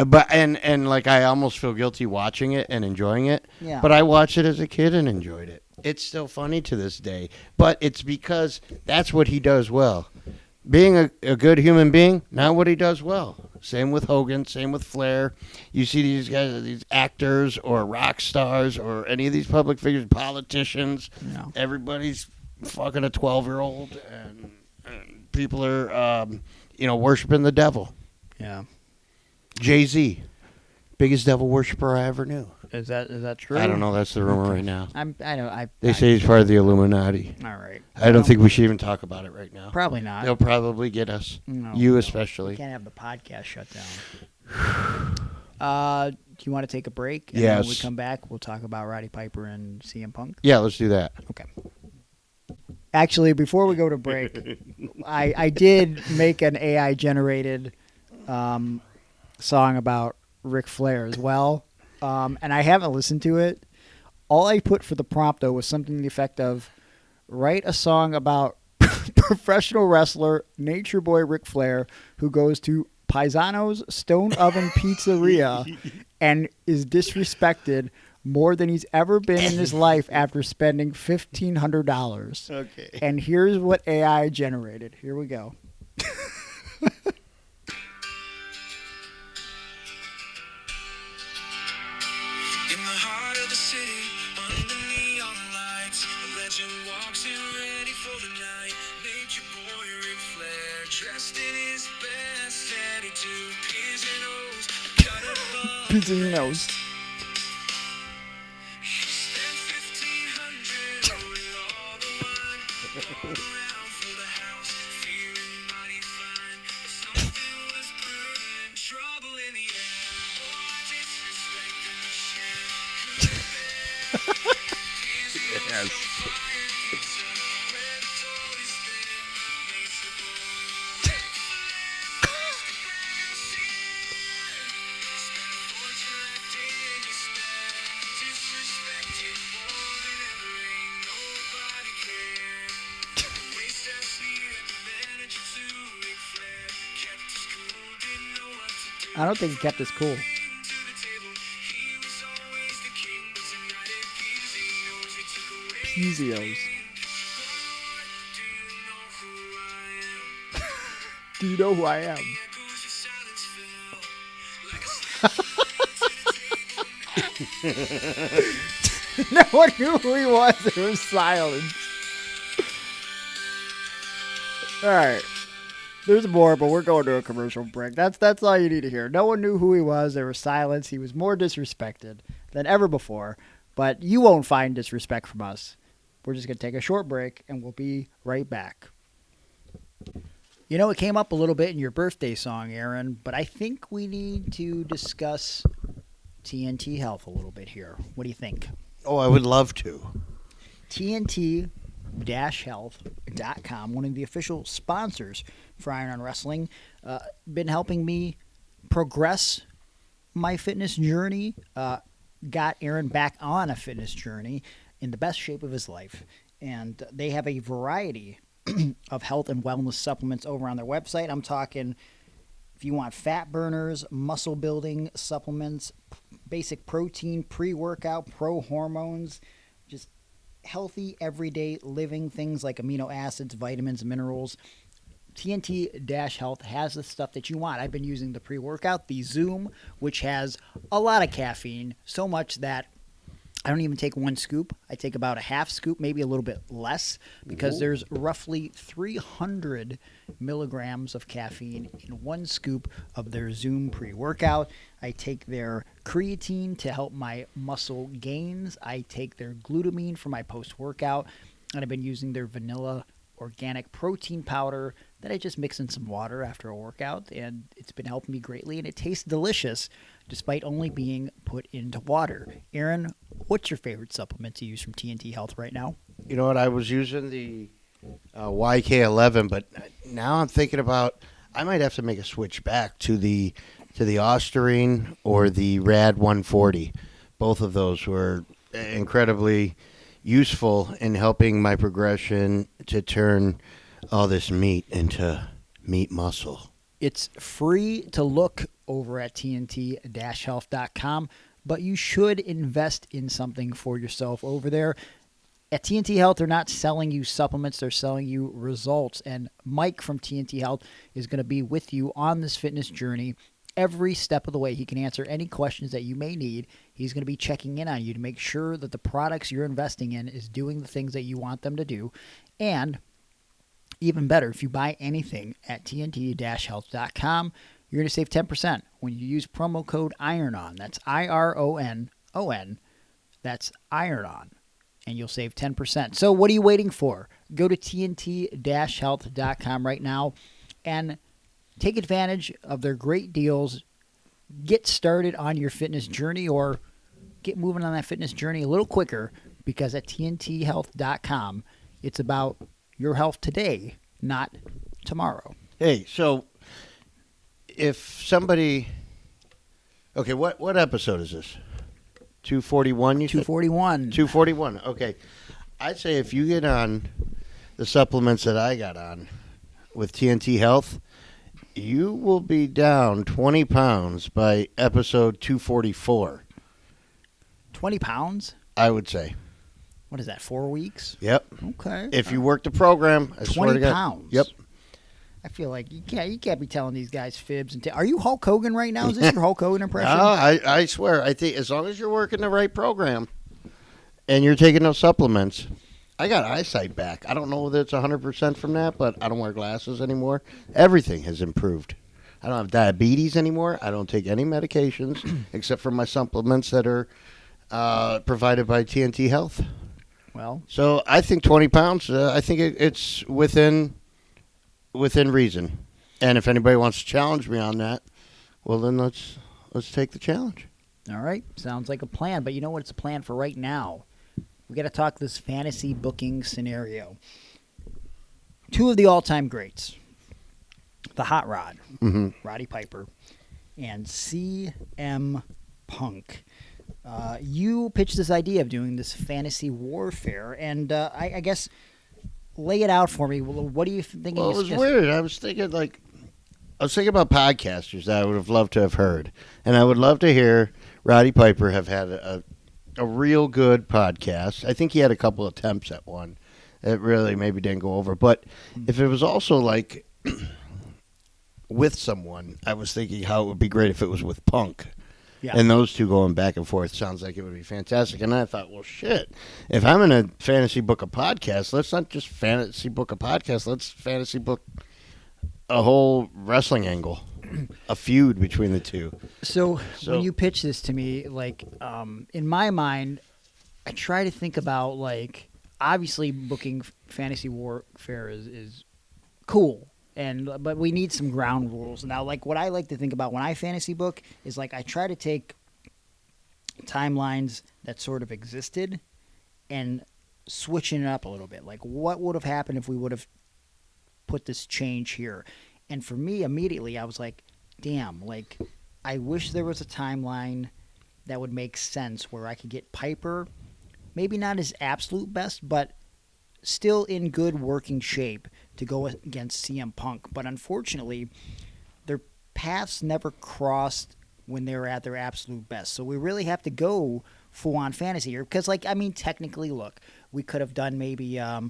[SPEAKER 3] But like I almost feel guilty watching it and enjoying it.
[SPEAKER 2] Yeah.
[SPEAKER 3] But I watched it as a kid and enjoyed it. It's still funny to this day. But it's because that's what he does well. Being a good human being, not what he does well. Same with Hogan, same with Flair. You see these guys, these actors or rock stars or any of these public figures, politicians.
[SPEAKER 2] No.
[SPEAKER 3] Everybody's fucking a 12-year-old and people are, worshiping the devil.
[SPEAKER 2] Yeah.
[SPEAKER 3] Jay-Z, biggest devil worshiper I ever knew.
[SPEAKER 2] Is that true?
[SPEAKER 3] I don't know. That's the rumor right now.
[SPEAKER 2] They
[SPEAKER 3] say he's part of the Illuminati.
[SPEAKER 2] All right.
[SPEAKER 3] I don't think we should even talk about it right now.
[SPEAKER 2] Probably not.
[SPEAKER 3] They'll probably get us.
[SPEAKER 2] No,
[SPEAKER 3] you especially.
[SPEAKER 2] We can't have the podcast shut down. Do you want to take a break? And
[SPEAKER 3] Yes.
[SPEAKER 2] when we come back, we'll talk about Roddy Piper and CM Punk.
[SPEAKER 3] Yeah, let's do that.
[SPEAKER 2] Okay. Actually, before we go to break, I did make an AI-generated song about Ric Flair as well, and I haven't listened to it. All I put for the prompt, though, was something to the effect of, write a song about professional wrestler Nature Boy Ric Flair who goes to Piezano's Stone Oven Pizzeria and is disrespected more than he's ever been in his life after spending $1,500.
[SPEAKER 3] Okay.
[SPEAKER 2] And here's what AI generated. Here we go.
[SPEAKER 4] In the heart of the city, under neon lights, a legend walks in ready for the night. Nature boy Ric Flair, dressed in his best attitude. Piezano's, cut above.
[SPEAKER 2] Piezano's.
[SPEAKER 4] He spent 1,500 with all the wine. All around for the house, feeling mighty fine. But something was brewing, trouble in the air. Boy, disrespect and shame.
[SPEAKER 3] Yes.
[SPEAKER 2] I don't think he kept us cool. Piezano's. Do you know who I am? No one knew who he was. There was silence. All right. There's more, but we're going to a commercial break. That's all you need to hear. No one knew who he was. There was silence. He was more disrespected than ever before. But you won't find disrespect from us. We're just going to take a short break, and we'll be right back. You know, it came up a little bit in your birthday song, Aaron, but I think we need to discuss TNT Health a little bit here. What do you think?
[SPEAKER 3] Oh, I would love to.
[SPEAKER 2] TNT-health.com, one of the official sponsors for Iron on Wrestling, been helping me progress my fitness journey, got Aaron back on a fitness journey in the best shape of his life. And they have a variety of health and wellness supplements over on their website. I'm talking if you want fat burners, muscle building supplements, basic protein, pre-workout, pro hormones, just healthy everyday living things like amino acids, vitamins, minerals. TNT-Health has the stuff that you want. I've been using the pre-workout, the Zoom, which has a lot of caffeine, so much that I don't even take one scoop. I take about a half scoop, maybe a little bit less, because there's roughly 300 milligrams of caffeine in one scoop of their Zoom pre-workout. I take their creatine to help my muscle gains. I take their glutamine for my post-workout. And I've been using their vanilla organic protein powder that I just mix in some water after a workout, and it's been helping me greatly, and it tastes delicious despite only being put into water. Aaron, what's your favorite supplement to use from TNT Health right now?
[SPEAKER 3] You know what? I was using the YK11, but now I'm thinking about I might have to make a switch back to the Osterine or the Rad 140. Both of those were incredibly useful in helping my progression to turn all this meat into meat muscle.
[SPEAKER 2] It's free to look over at TNT-health.com, but you should invest in something for yourself over there. At TNT Health, they're not selling you supplements, they're selling you results. And Mike from TNT Health is going to be with you on this fitness journey every step of the way. He can answer any questions that you may need. He's going to be checking in on you to make sure that the products you're investing in is doing the things that you want them to do. And even better, if you buy anything at TNT-health.com, you're going to save 10% when you use promo code IRONON. That's IRONON. That's IRONON. And you'll save 10%. So what are you waiting for? Go to TNT-health.com right now and take advantage of their great deals. Get started on your fitness journey, or get moving on that fitness journey a little quicker, because at TNT-health.com, it's about your health today, not tomorrow.
[SPEAKER 3] Hey, so if somebody... Okay, what episode is this? 241, you said?
[SPEAKER 2] 241.
[SPEAKER 3] 241, okay. I'd say if you get on the supplements that I got on with TNT Health, you will be down 20 pounds by episode 244,
[SPEAKER 2] 20 pounds?
[SPEAKER 3] I would say.
[SPEAKER 2] What is that, 4 weeks?
[SPEAKER 3] Yep.
[SPEAKER 2] Okay.
[SPEAKER 3] If you work the program, I swear
[SPEAKER 2] 20
[SPEAKER 3] to God.
[SPEAKER 2] pounds?
[SPEAKER 3] Yep.
[SPEAKER 2] I feel like you can't be telling these guys fibs. Are you Hulk Hogan right now? Is this your Hulk Hogan impression?
[SPEAKER 3] No, I swear. I think as long as you're working the right program and you're taking those supplements, I got eyesight back. I don't know whether it's 100% from that, but I don't wear glasses anymore. Everything has improved. I don't have diabetes anymore. I don't take any medications except for my supplements that are provided by TNT Health.
[SPEAKER 2] Well,
[SPEAKER 3] So I think 20 pounds, I think it's within reason. And if anybody wants to challenge me on that, well, then let's take the challenge.
[SPEAKER 2] all right. Sounds like a plan. But you know what? It's a plan for right now. We got to talk this fantasy booking scenario. Two of the all-time greats, the Hot Rod, Roddy Piper, and CM Punk. You pitched this idea of doing this fantasy warfare, and I guess lay it out for me. What are you thinking?
[SPEAKER 3] Well, it was weird. I was thinking about podcasters that I would have loved to have heard, and I would love to hear Roddy Piper have had a real good podcast. I think he had a couple attempts at one that really maybe didn't go over. But if it was also like with someone, I was thinking how it would be great if it was with Punk.
[SPEAKER 2] Yeah.
[SPEAKER 3] And those two going back and forth sounds like it would be fantastic. And I thought, well, shit, if I'm in a fantasy book a podcast, let's not just fantasy book a podcast. Let's fantasy book a whole wrestling angle, a feud between the two.
[SPEAKER 2] So
[SPEAKER 3] So-
[SPEAKER 2] when you pitch this to me, like in my mind, I try to think about like obviously booking fantasy warfare is cool, but we need some ground rules now. Like what I like to think about when I fantasy book is like I try to take timelines that sort of existed and switching it up a little bit. Like what would have happened if we would have put this change here? And for me, immediately I was like, damn, like I wish there was a timeline that would make sense where I could get Piper, maybe not his absolute best, but still in good working shape to go against CM Punk. But unfortunately, their paths never crossed when they were at their absolute best. So we really have to go full on fantasy here because, like, I mean, technically, look, we could have done maybe a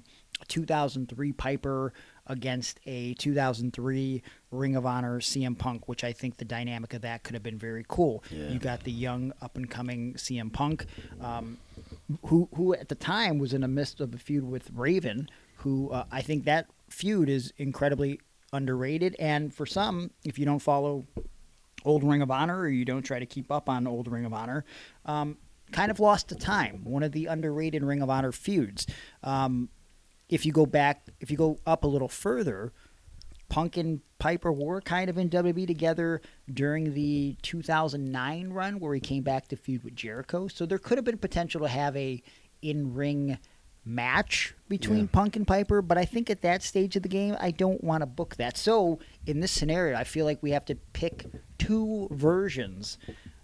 [SPEAKER 2] 2003 Piper against a 2003 Ring of Honor CM Punk, which I think the dynamic of that could have been very cool.
[SPEAKER 3] Yeah.
[SPEAKER 2] You got the young up-and-coming CM Punk, who at the time was in the midst of a feud with Raven, who I think that feud is incredibly underrated. And for some, if you don't follow old Ring of Honor or you don't try to keep up on old Ring of Honor, kind of lost to time. One of the underrated Ring of Honor feuds. If you go up a little further, Punk and Piper were kind of in WWE together during the 2009 run where he came back to feud with Jericho. So there could have been potential to have a in-ring match between Punk and Piper, but I think at that stage of the game, I don't want to book that. So in this scenario, I feel like we have to pick two versions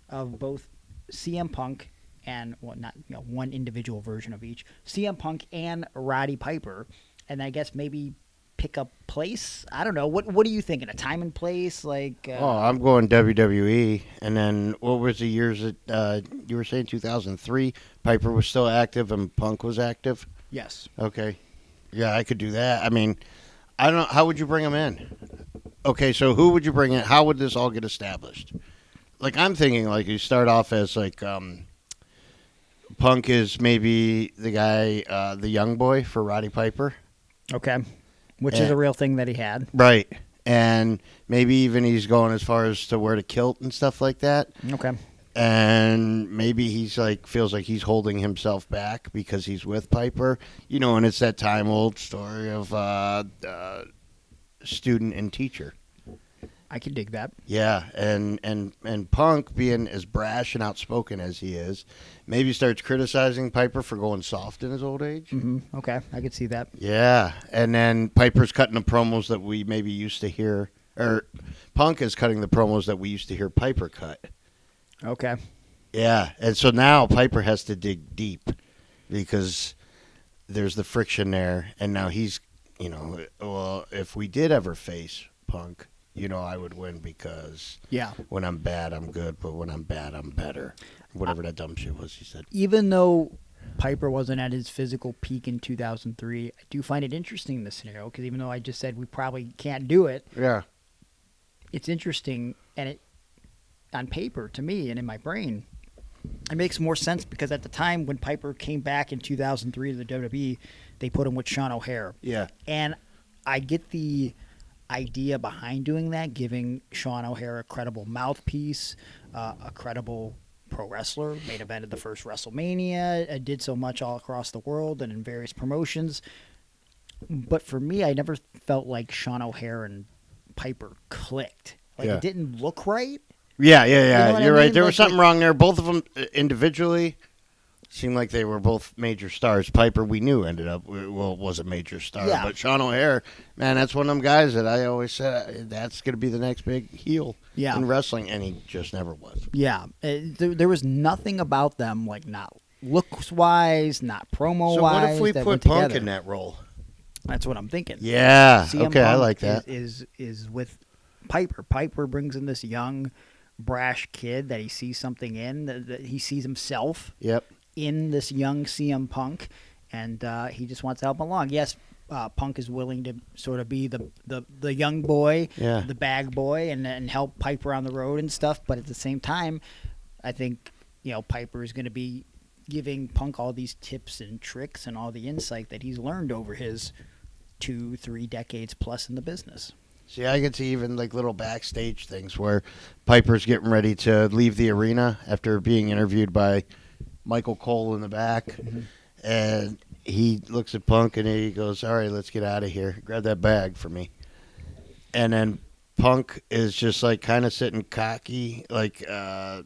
[SPEAKER 2] of both CM Punk and one individual version of each, CM Punk and Roddy Piper, and I guess maybe pick a place. I don't know. What are you thinking? A time and place? Like
[SPEAKER 3] I'm going WWE. And then what was the years that you were saying 2003? Piper was still active and Punk was active?
[SPEAKER 2] yes.
[SPEAKER 3] Okay. Yeah, I could do that. I mean, I don't know. How would you bring them in? Okay, so who would you bring in? How would this all get established? Like, I'm thinking, like, you start off as, like, Punk is maybe the guy, the young boy for Roddy Piper.
[SPEAKER 2] Okay. Which is
[SPEAKER 3] Yeah.
[SPEAKER 2] a real thing that he had.
[SPEAKER 3] Right. And maybe even he's going as far as to wear the kilt and stuff like that.
[SPEAKER 2] Okay.
[SPEAKER 3] And maybe he's like feels like he's holding himself back because he's with Piper, and it's that time old story of student and teacher.
[SPEAKER 2] I can dig that.
[SPEAKER 3] Yeah, and Punk being as brash and outspoken as he is, maybe starts criticizing Piper for going soft in his old age.
[SPEAKER 2] Okay. I could see that.
[SPEAKER 3] Yeah, and then Piper's cutting the promos that we maybe used to hear, or Punk is cutting the promos that we used to hear Piper cut.
[SPEAKER 2] Okay.
[SPEAKER 3] Yeah, and so now Piper has to dig deep because there's the friction there, and now he's, well, if we did ever face Punk, I would win because when I'm bad, I'm good, but when I'm bad, I'm better. Whatever that dumb shit was he said.
[SPEAKER 2] Even though Piper wasn't at his physical peak in 2003, I do find it interesting in this scenario because even though I just said we probably can't do it, it's interesting, and it on paper to me and in my brain, it makes more sense because at the time when Piper came back in 2003 to the WWE, they put him with Sean O'Haire.
[SPEAKER 3] Yeah.
[SPEAKER 2] And I get the idea behind doing that, giving Sean O'Haire a credible mouthpiece, a credible pro wrestler, main event of the first WrestleMania, did so much all across the world and in various promotions. But for me, I never felt like Sean O'Haire and Piper clicked. It didn't look right.
[SPEAKER 3] Yeah. You're right.
[SPEAKER 2] mean?
[SPEAKER 3] There was something wrong there. Both of them individually seemed like they were both major stars. Piper, we knew, ended up, was a major star.
[SPEAKER 2] Yeah.
[SPEAKER 3] But Sean O'Haire, man, that's one of them guys that I always said that's going to be the next big heel in wrestling, and he just never was.
[SPEAKER 2] Yeah. There was nothing about them, not looks-wise, not promo-wise.
[SPEAKER 3] So what if we
[SPEAKER 2] that
[SPEAKER 3] put
[SPEAKER 2] went
[SPEAKER 3] Punk
[SPEAKER 2] together.
[SPEAKER 3] in that role?
[SPEAKER 2] That's what I'm thinking.
[SPEAKER 3] Yeah.
[SPEAKER 2] CM
[SPEAKER 3] Okay, I
[SPEAKER 2] Punk
[SPEAKER 3] like that.
[SPEAKER 2] Is with Piper. Piper brings in this young, brash kid that he sees something in, that he sees himself in this young CM Punk, and he just wants to help him along. Yes, Punk is willing to sort of be the young boy, the bag boy, and help Piper on the road and stuff, but at the same time, I think Piper is going to be giving Punk all these tips and tricks and all the insight that he's learned over his 2-3 decades plus in the business.
[SPEAKER 3] See, I can see even little backstage things where Piper's getting ready to leave the arena after being interviewed by Michael Cole in the back, and he looks at Punk and he goes, "All right, let's get out of here. Grab that bag for me." And then Punk is just kind of sitting cocky,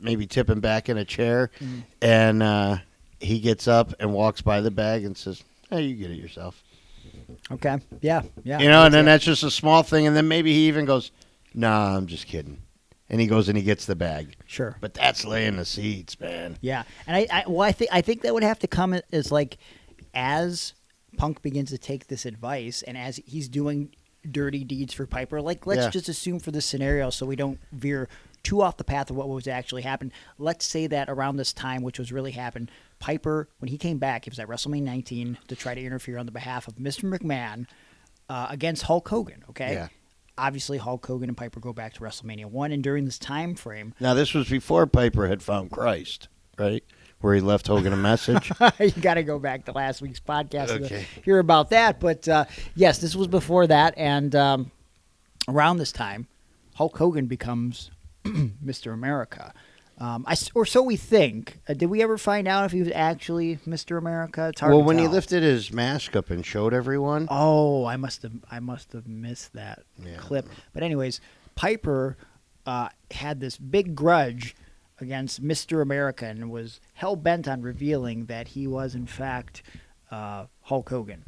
[SPEAKER 3] maybe tipping back in a chair, and he gets up and walks by the bag and says, "Hey, you get it yourself."
[SPEAKER 2] Okay. Yeah.
[SPEAKER 3] And then that's just a small thing, and then maybe he even goes, "Nah, I'm just kidding," and he goes and he gets the bag.
[SPEAKER 2] Sure.
[SPEAKER 3] But that's laying the seeds, man.
[SPEAKER 2] Yeah, and I think that would have to come as Punk begins to take this advice, and as he's doing dirty deeds for Piper. Let's just assume for this scenario, so we don't veer too off the path of what was actually happened. Let's say that around this time, which was really happened, Piper, when he came back, he was at WrestleMania 19 to try to interfere on the behalf of Mr. McMahon against Hulk Hogan. Okay.
[SPEAKER 3] Yeah.
[SPEAKER 2] Obviously, Hulk Hogan and Piper go back to WrestleMania 1, and during this time frame...
[SPEAKER 3] Now, this was before Piper had found Christ, right? Where he left Hogan a message.
[SPEAKER 2] You got to go back to last week's podcast to hear about that. But, yes, this was before that, and around this time, Hulk Hogan becomes Mr. America. Or so we think. Did we ever find out if he was actually Mr. America? It's hard to
[SPEAKER 3] when he
[SPEAKER 2] tell.
[SPEAKER 3] lifted his mask up and showed everyone.
[SPEAKER 2] Oh, I must have missed that clip. But anyways, Piper had this big grudge against Mr. America and was hell bent on revealing that he was in fact Hulk Hogan.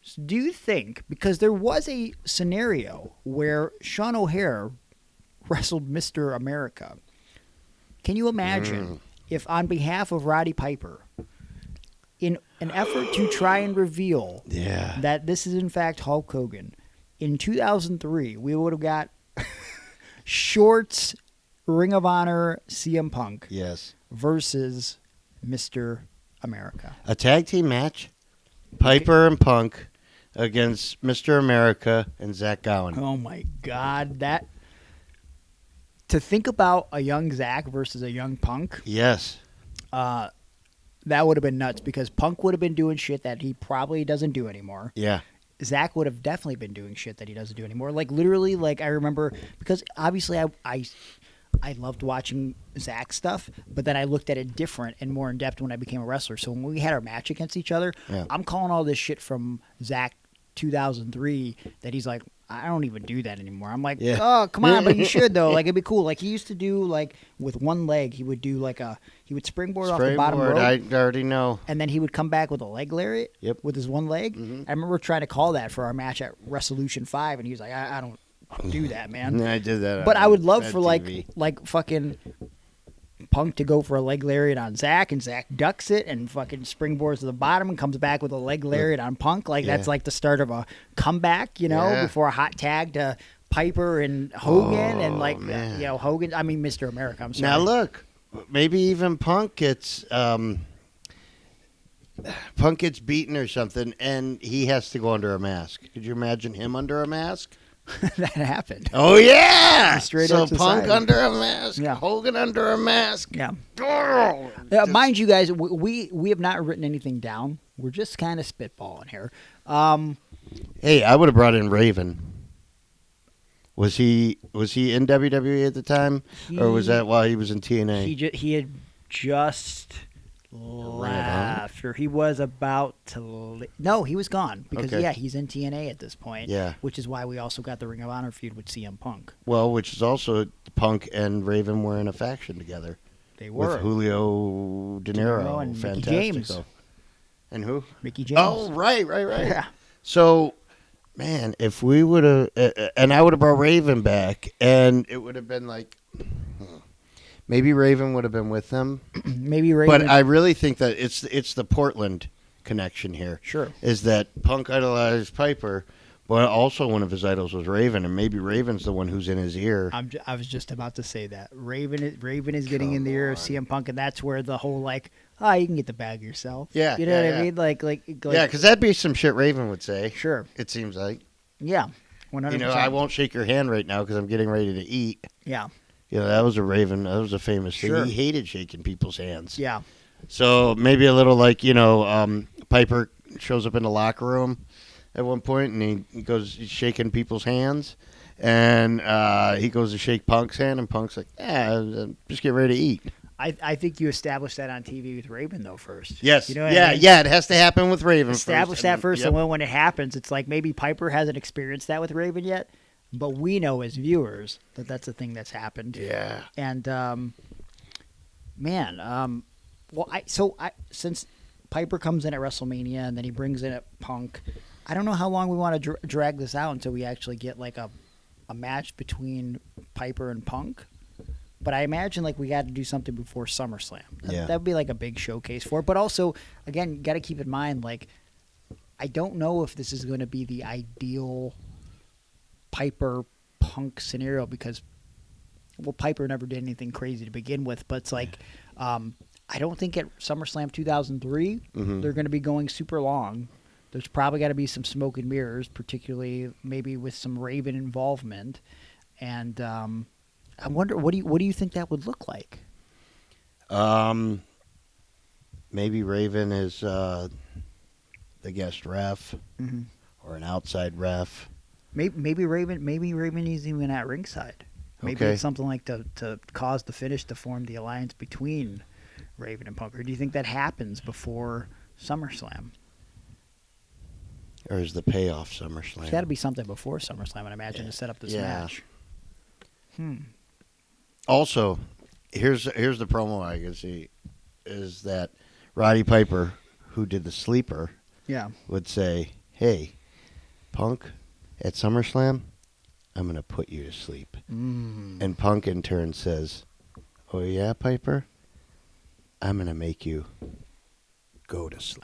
[SPEAKER 2] So do you think, because there was a scenario where Sean O'Haire wrestled Mr. America, can you imagine if on behalf of Roddy Piper, in an effort to try and reveal that this is in fact Hulk Hogan, in 2003 we would have got Shorts Ring of Honor CM Punk versus Mr. America.
[SPEAKER 3] A tag team match? Piper and Punk against Mr. America and Zach Gowen.
[SPEAKER 2] Oh my God, that... To think about a young Zach versus a young Punk,
[SPEAKER 3] yes,
[SPEAKER 2] that would have been nuts because Punk would have been doing shit that he probably doesn't do anymore.
[SPEAKER 3] Yeah.
[SPEAKER 2] Zach would have definitely been doing shit that he doesn't do anymore. Literally, I remember, because obviously I loved watching Zach stuff, but then I looked at it different and more in depth when I became a wrestler. So when we had our match against each other, I'm calling all this shit from Zach 2003 that he's like, I don't even do that anymore. I'm like, oh, come on, but you should, though. It'd be cool. He used to do, with one leg, he would do, he would springboard off the bottom rope.
[SPEAKER 3] I already know.
[SPEAKER 2] And then he would come back with a leg lariat with his one leg.
[SPEAKER 3] Mm-hmm.
[SPEAKER 2] I remember trying to call that for our match at Resolution 5, and he was like, I don't do that, man.
[SPEAKER 3] I did that.
[SPEAKER 2] But I would love for,
[SPEAKER 3] TV.
[SPEAKER 2] fucking Punk to go for a leg lariat on Zach, and Zach ducks it and fucking springboards to the bottom and comes back with a leg lariat on Punk. Like, that's like the start of a comeback,
[SPEAKER 3] Yeah.
[SPEAKER 2] before a hot tag to Piper and Hogan. And, like,
[SPEAKER 3] man.
[SPEAKER 2] Hogan, I mean, Mr. America, I'm sorry.
[SPEAKER 3] Now look, maybe even Punk gets beaten or something, and he has to go under a mask. Could you imagine him under a mask?
[SPEAKER 2] That happened.
[SPEAKER 3] Oh yeah!
[SPEAKER 2] Straight
[SPEAKER 3] so
[SPEAKER 2] up to
[SPEAKER 3] Punk
[SPEAKER 2] side.
[SPEAKER 3] under a mask,
[SPEAKER 2] Yeah.
[SPEAKER 3] Hogan under a mask.
[SPEAKER 2] Yeah.
[SPEAKER 3] Oh,
[SPEAKER 2] Mind you guys, we have not written anything down. We're just kind of spitballing here.
[SPEAKER 3] Hey, I would have brought in Raven. Was he in WWE at the time, or was that while he was in TNA?
[SPEAKER 2] He had just left, or he was about to. No, he was gone because
[SPEAKER 3] Okay.
[SPEAKER 2] he's in TNA at this point.
[SPEAKER 3] Yeah.
[SPEAKER 2] which is why we also got the Ring of Honor feud with CM Punk.
[SPEAKER 3] Well, which is also Punk and Raven were in a faction together
[SPEAKER 2] They were
[SPEAKER 3] with Julio De
[SPEAKER 2] De Niro
[SPEAKER 3] Niro
[SPEAKER 2] and Mickey
[SPEAKER 3] Fantastico.
[SPEAKER 2] James.
[SPEAKER 3] And who?
[SPEAKER 2] Mickey James.
[SPEAKER 3] Oh, right.
[SPEAKER 2] Yeah.
[SPEAKER 3] So, man, if we would have, and I would have brought Raven back, and it would have been like, maybe Raven would have been with them.
[SPEAKER 2] Maybe Raven.
[SPEAKER 3] But I really think that it's the Portland connection here.
[SPEAKER 2] Sure.
[SPEAKER 3] Is that Punk idolized Piper, but also one of his idols was Raven, and maybe Raven's the one who's in his ear.
[SPEAKER 2] I was just about to say that Raven is getting in the ear of CM Punk, and that's where the whole like, you can get the bag yourself.
[SPEAKER 3] Yeah,
[SPEAKER 2] you know
[SPEAKER 3] yeah,
[SPEAKER 2] what I
[SPEAKER 3] yeah.
[SPEAKER 2] mean? Like
[SPEAKER 3] Yeah, because that'd be some shit Raven would say.
[SPEAKER 2] sure,
[SPEAKER 3] It seems like.
[SPEAKER 2] yeah, 100%.
[SPEAKER 3] You know, I won't shake your hand right now because I'm getting ready to eat.
[SPEAKER 2] Yeah,
[SPEAKER 3] You know, that was a Raven. That was a famous thing.
[SPEAKER 2] Sure.
[SPEAKER 3] He hated shaking people's hands.
[SPEAKER 2] yeah.
[SPEAKER 3] So maybe a little like, Piper shows up in the locker room at one point and he goes he's shaking people's hands. And he goes to shake Punk's hand, and Punk's like, just get ready to eat.
[SPEAKER 2] I think you established that on TV with Raven though first.
[SPEAKER 3] Yes.
[SPEAKER 2] You know what I mean?
[SPEAKER 3] Yeah, it has to happen with Raven
[SPEAKER 2] Establish
[SPEAKER 3] first.
[SPEAKER 2] that first,
[SPEAKER 3] Yep.
[SPEAKER 2] and when it happens, it's like maybe Piper hasn't experienced that with Raven yet, but we know as viewers that that's a thing that's happened.
[SPEAKER 3] Yeah.
[SPEAKER 2] And since Piper comes in at WrestleMania and then he brings in at Punk, I don't know how long we want to drag this out until we actually get like a match between Piper and Punk. But I imagine like we got to do something before SummerSlam.
[SPEAKER 3] Yeah.
[SPEAKER 2] That would be like a big showcase for it. But also, again, you got to keep in mind, like, I don't know if this is going to be the ideal Piper Punk scenario because, well, Piper never did anything crazy to begin with. But it's like, I don't think at SummerSlam 2003 they're going to be going super long. There's probably got to be some smoke and mirrors, particularly maybe with some Raven involvement. And I wonder, what do you think that would look like?
[SPEAKER 3] Maybe Raven is the guest ref or an outside ref.
[SPEAKER 2] Maybe Raven is even at ringside. Maybe
[SPEAKER 3] Okay.
[SPEAKER 2] it's something like to cause the finish to form the alliance between Raven and Punk. Or do you think that happens before SummerSlam?
[SPEAKER 3] Or is the payoff SummerSlam?
[SPEAKER 2] There's got to be something before SummerSlam, I imagine, to set up this
[SPEAKER 3] Yeah.
[SPEAKER 2] match.
[SPEAKER 3] Also, here's the promo I can see is that Roddy Piper, who did the sleeper,
[SPEAKER 2] Yeah.
[SPEAKER 3] would say, "Hey, Punk, at SummerSlam, I'm going to put you to sleep." And Punk in turn says, "Oh yeah, Piper, I'm going to make you go to sleep."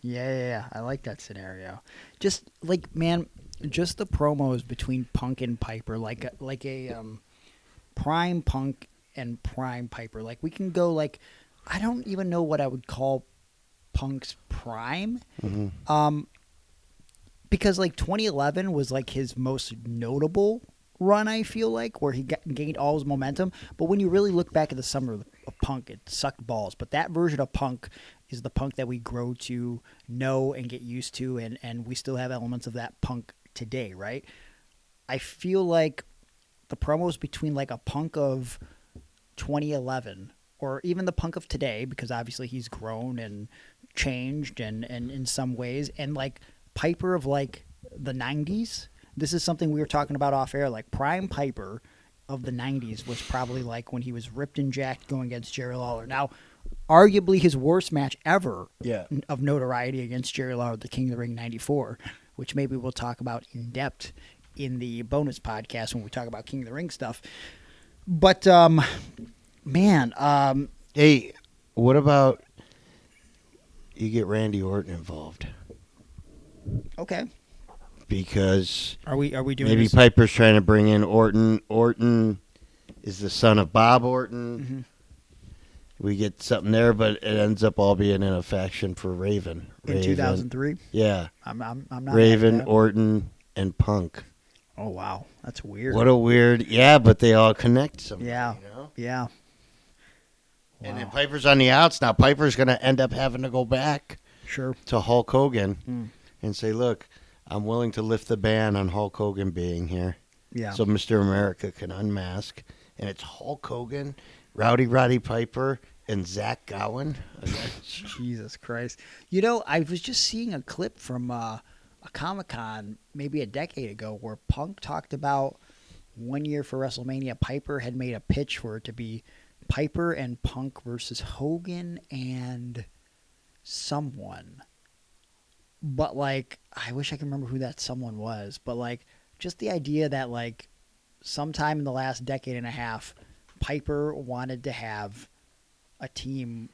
[SPEAKER 2] Yeah. I like that scenario. Just like, man, just the promos between Punk and Piper, like a prime Punk and prime Piper. Like, we can go like, I don't even know what I would call Punk's prime. Because like 2011 was like his most notable run, I feel like, where he gained all his momentum. But when you really look back at the summer of Punk, it sucked balls. But that version of Punk is the Punk that we grow to know and get used to, and we still have elements of that Punk today, right? I feel like the promos between like a Punk of 2011 or even the Punk of today, because obviously he's grown and changed and in some ways, and like Piper of like the 90s. This is something we were talking about off air. Like, prime Piper of the 90s was probably like when he was ripped and jacked going against Jerry Lawler. Now, arguably his worst match ever of notoriety against Jerry Lawler, the King of the Ring 94, which maybe we'll talk about in depth in the bonus podcast when we talk about King of the Ring stuff. But Man,
[SPEAKER 3] Hey, what about you get Randy Orton involved?
[SPEAKER 2] okay.
[SPEAKER 3] Because
[SPEAKER 2] Are we doing
[SPEAKER 3] maybe
[SPEAKER 2] this?
[SPEAKER 3] Piper's trying to bring in Orton. Orton is the son of Bob Orton.
[SPEAKER 2] Mhm.
[SPEAKER 3] We get something there, but it ends up all being in a faction for Raven.
[SPEAKER 2] In 2003?
[SPEAKER 3] Yeah.
[SPEAKER 2] I'm not
[SPEAKER 3] Raven,
[SPEAKER 2] mad at that.
[SPEAKER 3] Orton, and Punk.
[SPEAKER 2] Oh, wow. That's weird.
[SPEAKER 3] What a weird, yeah, but they all connect somehow.
[SPEAKER 2] Yeah.
[SPEAKER 3] You know?
[SPEAKER 2] Yeah.
[SPEAKER 3] And then
[SPEAKER 2] Wow.
[SPEAKER 3] Piper's on the outs now. Piper's going to end up having to go back
[SPEAKER 2] Sure.
[SPEAKER 3] to Hulk Hogan
[SPEAKER 2] Mm.
[SPEAKER 3] and say, look, I'm willing to lift the ban on Hulk Hogan being here.
[SPEAKER 2] Yeah.
[SPEAKER 3] So Mr. America can unmask. And it's Hulk Hogan, Roddy Piper, and Zach Gowen.
[SPEAKER 2] Jesus Christ. You know, I was just seeing a clip from a Comic-Con maybe a decade ago where Punk talked about 1 year for WrestleMania, Piper had made a pitch for it to be Piper and Punk versus Hogan and someone. But, like, I wish I could remember who that someone was. But, like, just the idea that, like, sometime in the last decade and a half, Piper wanted to have a team,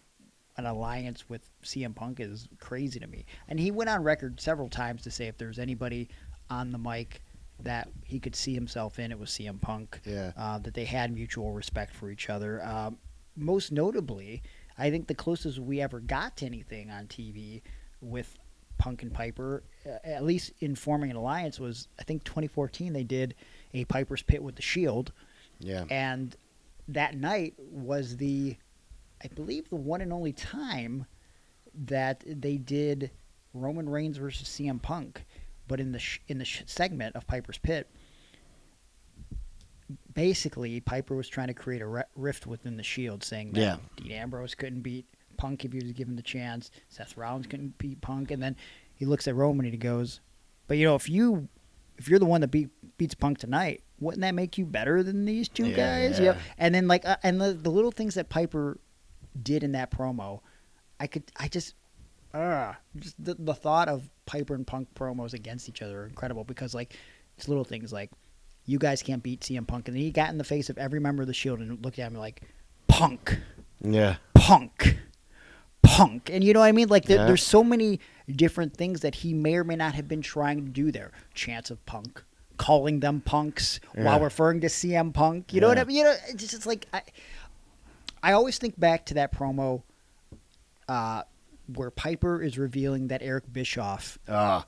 [SPEAKER 2] an alliance with CM Punk is crazy to me. And he went on record several times to say if there's anybody on the mic that he could see himself in, it was CM Punk.
[SPEAKER 3] Yeah.
[SPEAKER 2] That they had mutual respect for each other. Most notably, I think the closest we ever got to anything on TV with Punk and Piper, at least in forming an alliance, was I think 2014 they did a Piper's Pit with the Shield.
[SPEAKER 3] Yeah.
[SPEAKER 2] And that night was I believe the one and only time that they did Roman Reigns versus CM Punk, but in the segment of Piper's Pit, basically Piper was trying to create a rift within the Shield, saying that Dean Ambrose couldn't beat Punk if he was given the chance, Seth Rollins couldn't beat Punk, and then he looks at Roman and he goes, "But you know, if you're the one that beats Punk tonight, wouldn't that make you better than these two guys?"
[SPEAKER 3] Yeah.
[SPEAKER 2] And then and the little things that Piper did in that promo, just the thought of Piper and Punk promos against each other are incredible because like it's little things like you guys can't beat CM Punk, and then he got in the face of every member of the Shield and looked at him like Punk,
[SPEAKER 3] Yeah.
[SPEAKER 2] Punk, and you know what I mean? Like there's so many different things that he may or may not have been trying to do there. Chants of Punk, calling them punks while referring to CM Punk. You know what I mean? You know, it's just like I always think back to that promo where Piper is revealing that Eric Bischoff
[SPEAKER 3] My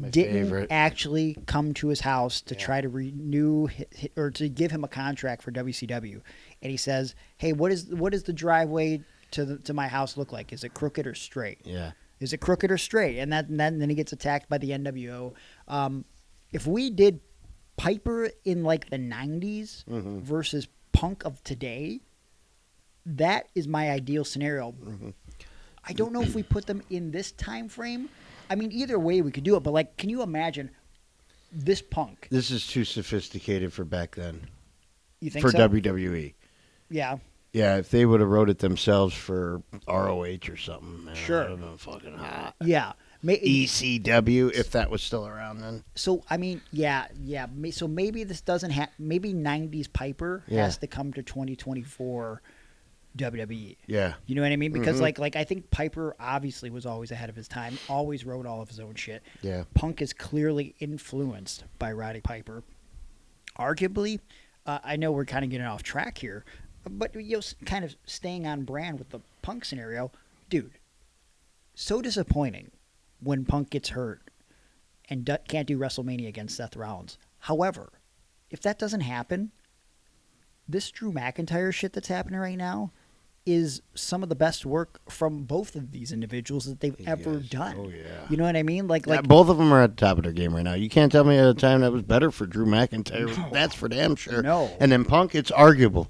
[SPEAKER 2] didn't
[SPEAKER 3] favorite.
[SPEAKER 2] actually come to his house to try to renew or to give him a contract for WCW, and he says, "Hey, what is the driveway to my house look like? Is it crooked or straight?
[SPEAKER 3] Yeah.
[SPEAKER 2] Is it crooked or straight?" And then he gets attacked by the NWO. If we did Piper in like the 90s versus Punk of today, that is my ideal scenario. I don't know if we put them in this time frame. I mean, either way we could do it, but like, can you imagine this Punk?
[SPEAKER 3] This is too sophisticated for back then.
[SPEAKER 2] You think
[SPEAKER 3] For
[SPEAKER 2] so?
[SPEAKER 3] WWE.
[SPEAKER 2] Yeah.
[SPEAKER 3] Yeah, if they would have wrote it themselves for ROH or something, man,
[SPEAKER 2] Sure.
[SPEAKER 3] that would have been fucking hot.
[SPEAKER 2] Yeah.
[SPEAKER 3] ECW, if that was still around then.
[SPEAKER 2] So I mean, yeah. So maybe this doesn't have. Maybe 90s Piper has to come to 2024 WWE.
[SPEAKER 3] Yeah.
[SPEAKER 2] You know what I mean? Because like I think Piper obviously was always ahead of his time. Always wrote all of his own shit.
[SPEAKER 3] Yeah.
[SPEAKER 2] Punk is clearly influenced by Roddy Piper. Arguably, I know we're kind of getting off track here, but you know, kind of staying on brand with the Punk scenario, dude. So disappointing when Punk gets hurt and can't do WrestleMania against Seth Rollins. However, if that doesn't happen, this Drew McIntyre shit that's happening right now is some of the best work from both of these individuals that they've ever done.
[SPEAKER 3] Oh, yeah.
[SPEAKER 2] You know what I mean? Like
[SPEAKER 3] Both of them are at the top of their game right now. You can't tell me at a time that was better for Drew McIntyre.
[SPEAKER 2] No.
[SPEAKER 3] That's for damn sure.
[SPEAKER 2] No.
[SPEAKER 3] And then Punk, it's arguable.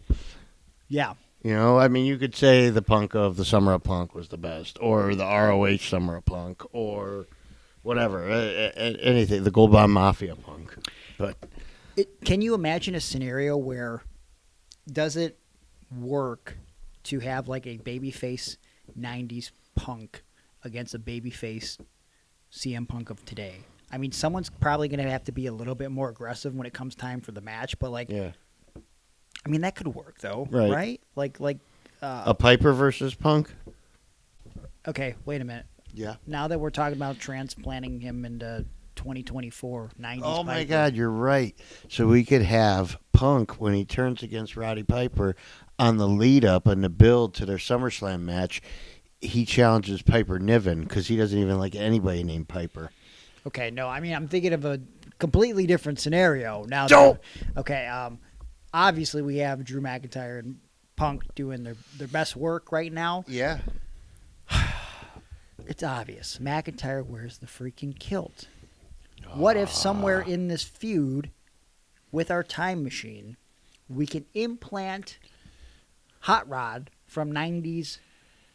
[SPEAKER 2] yeah.
[SPEAKER 3] You know, I mean, you could say the Punk of the Summer of Punk was the best, or the ROH Summer of Punk, or whatever, anything, the Gold Bond Mafia Punk. But
[SPEAKER 2] Can you imagine a scenario where does it work to have like a babyface 90s Punk against a babyface CM Punk of today? I mean, someone's probably going to have to be a little bit more aggressive when it comes time for the match, but like,
[SPEAKER 3] yeah,
[SPEAKER 2] I mean, that could work though,
[SPEAKER 3] Right.
[SPEAKER 2] right? Like.
[SPEAKER 3] A Piper versus Punk?
[SPEAKER 2] Okay, wait a minute.
[SPEAKER 3] Yeah.
[SPEAKER 2] Now that we're talking about transplanting him into 2024, 90s
[SPEAKER 3] Oh, my
[SPEAKER 2] Piper.
[SPEAKER 3] God, you're right. So we could have Punk, when he turns against Roddy Piper, on the lead-up and the build to their SummerSlam match, he challenges Piper Niven because he doesn't even like anybody named Piper.
[SPEAKER 2] Okay, no, I mean, I'm thinking of a completely different scenario. Now,
[SPEAKER 3] Don't!
[SPEAKER 2] Okay, obviously we have Drew McIntyre and Punk doing their best work right now.
[SPEAKER 3] Yeah.
[SPEAKER 2] It's obvious. McIntyre wears the freaking kilt. What if somewhere in this feud with our time machine, we can implant Hot Rod from 90s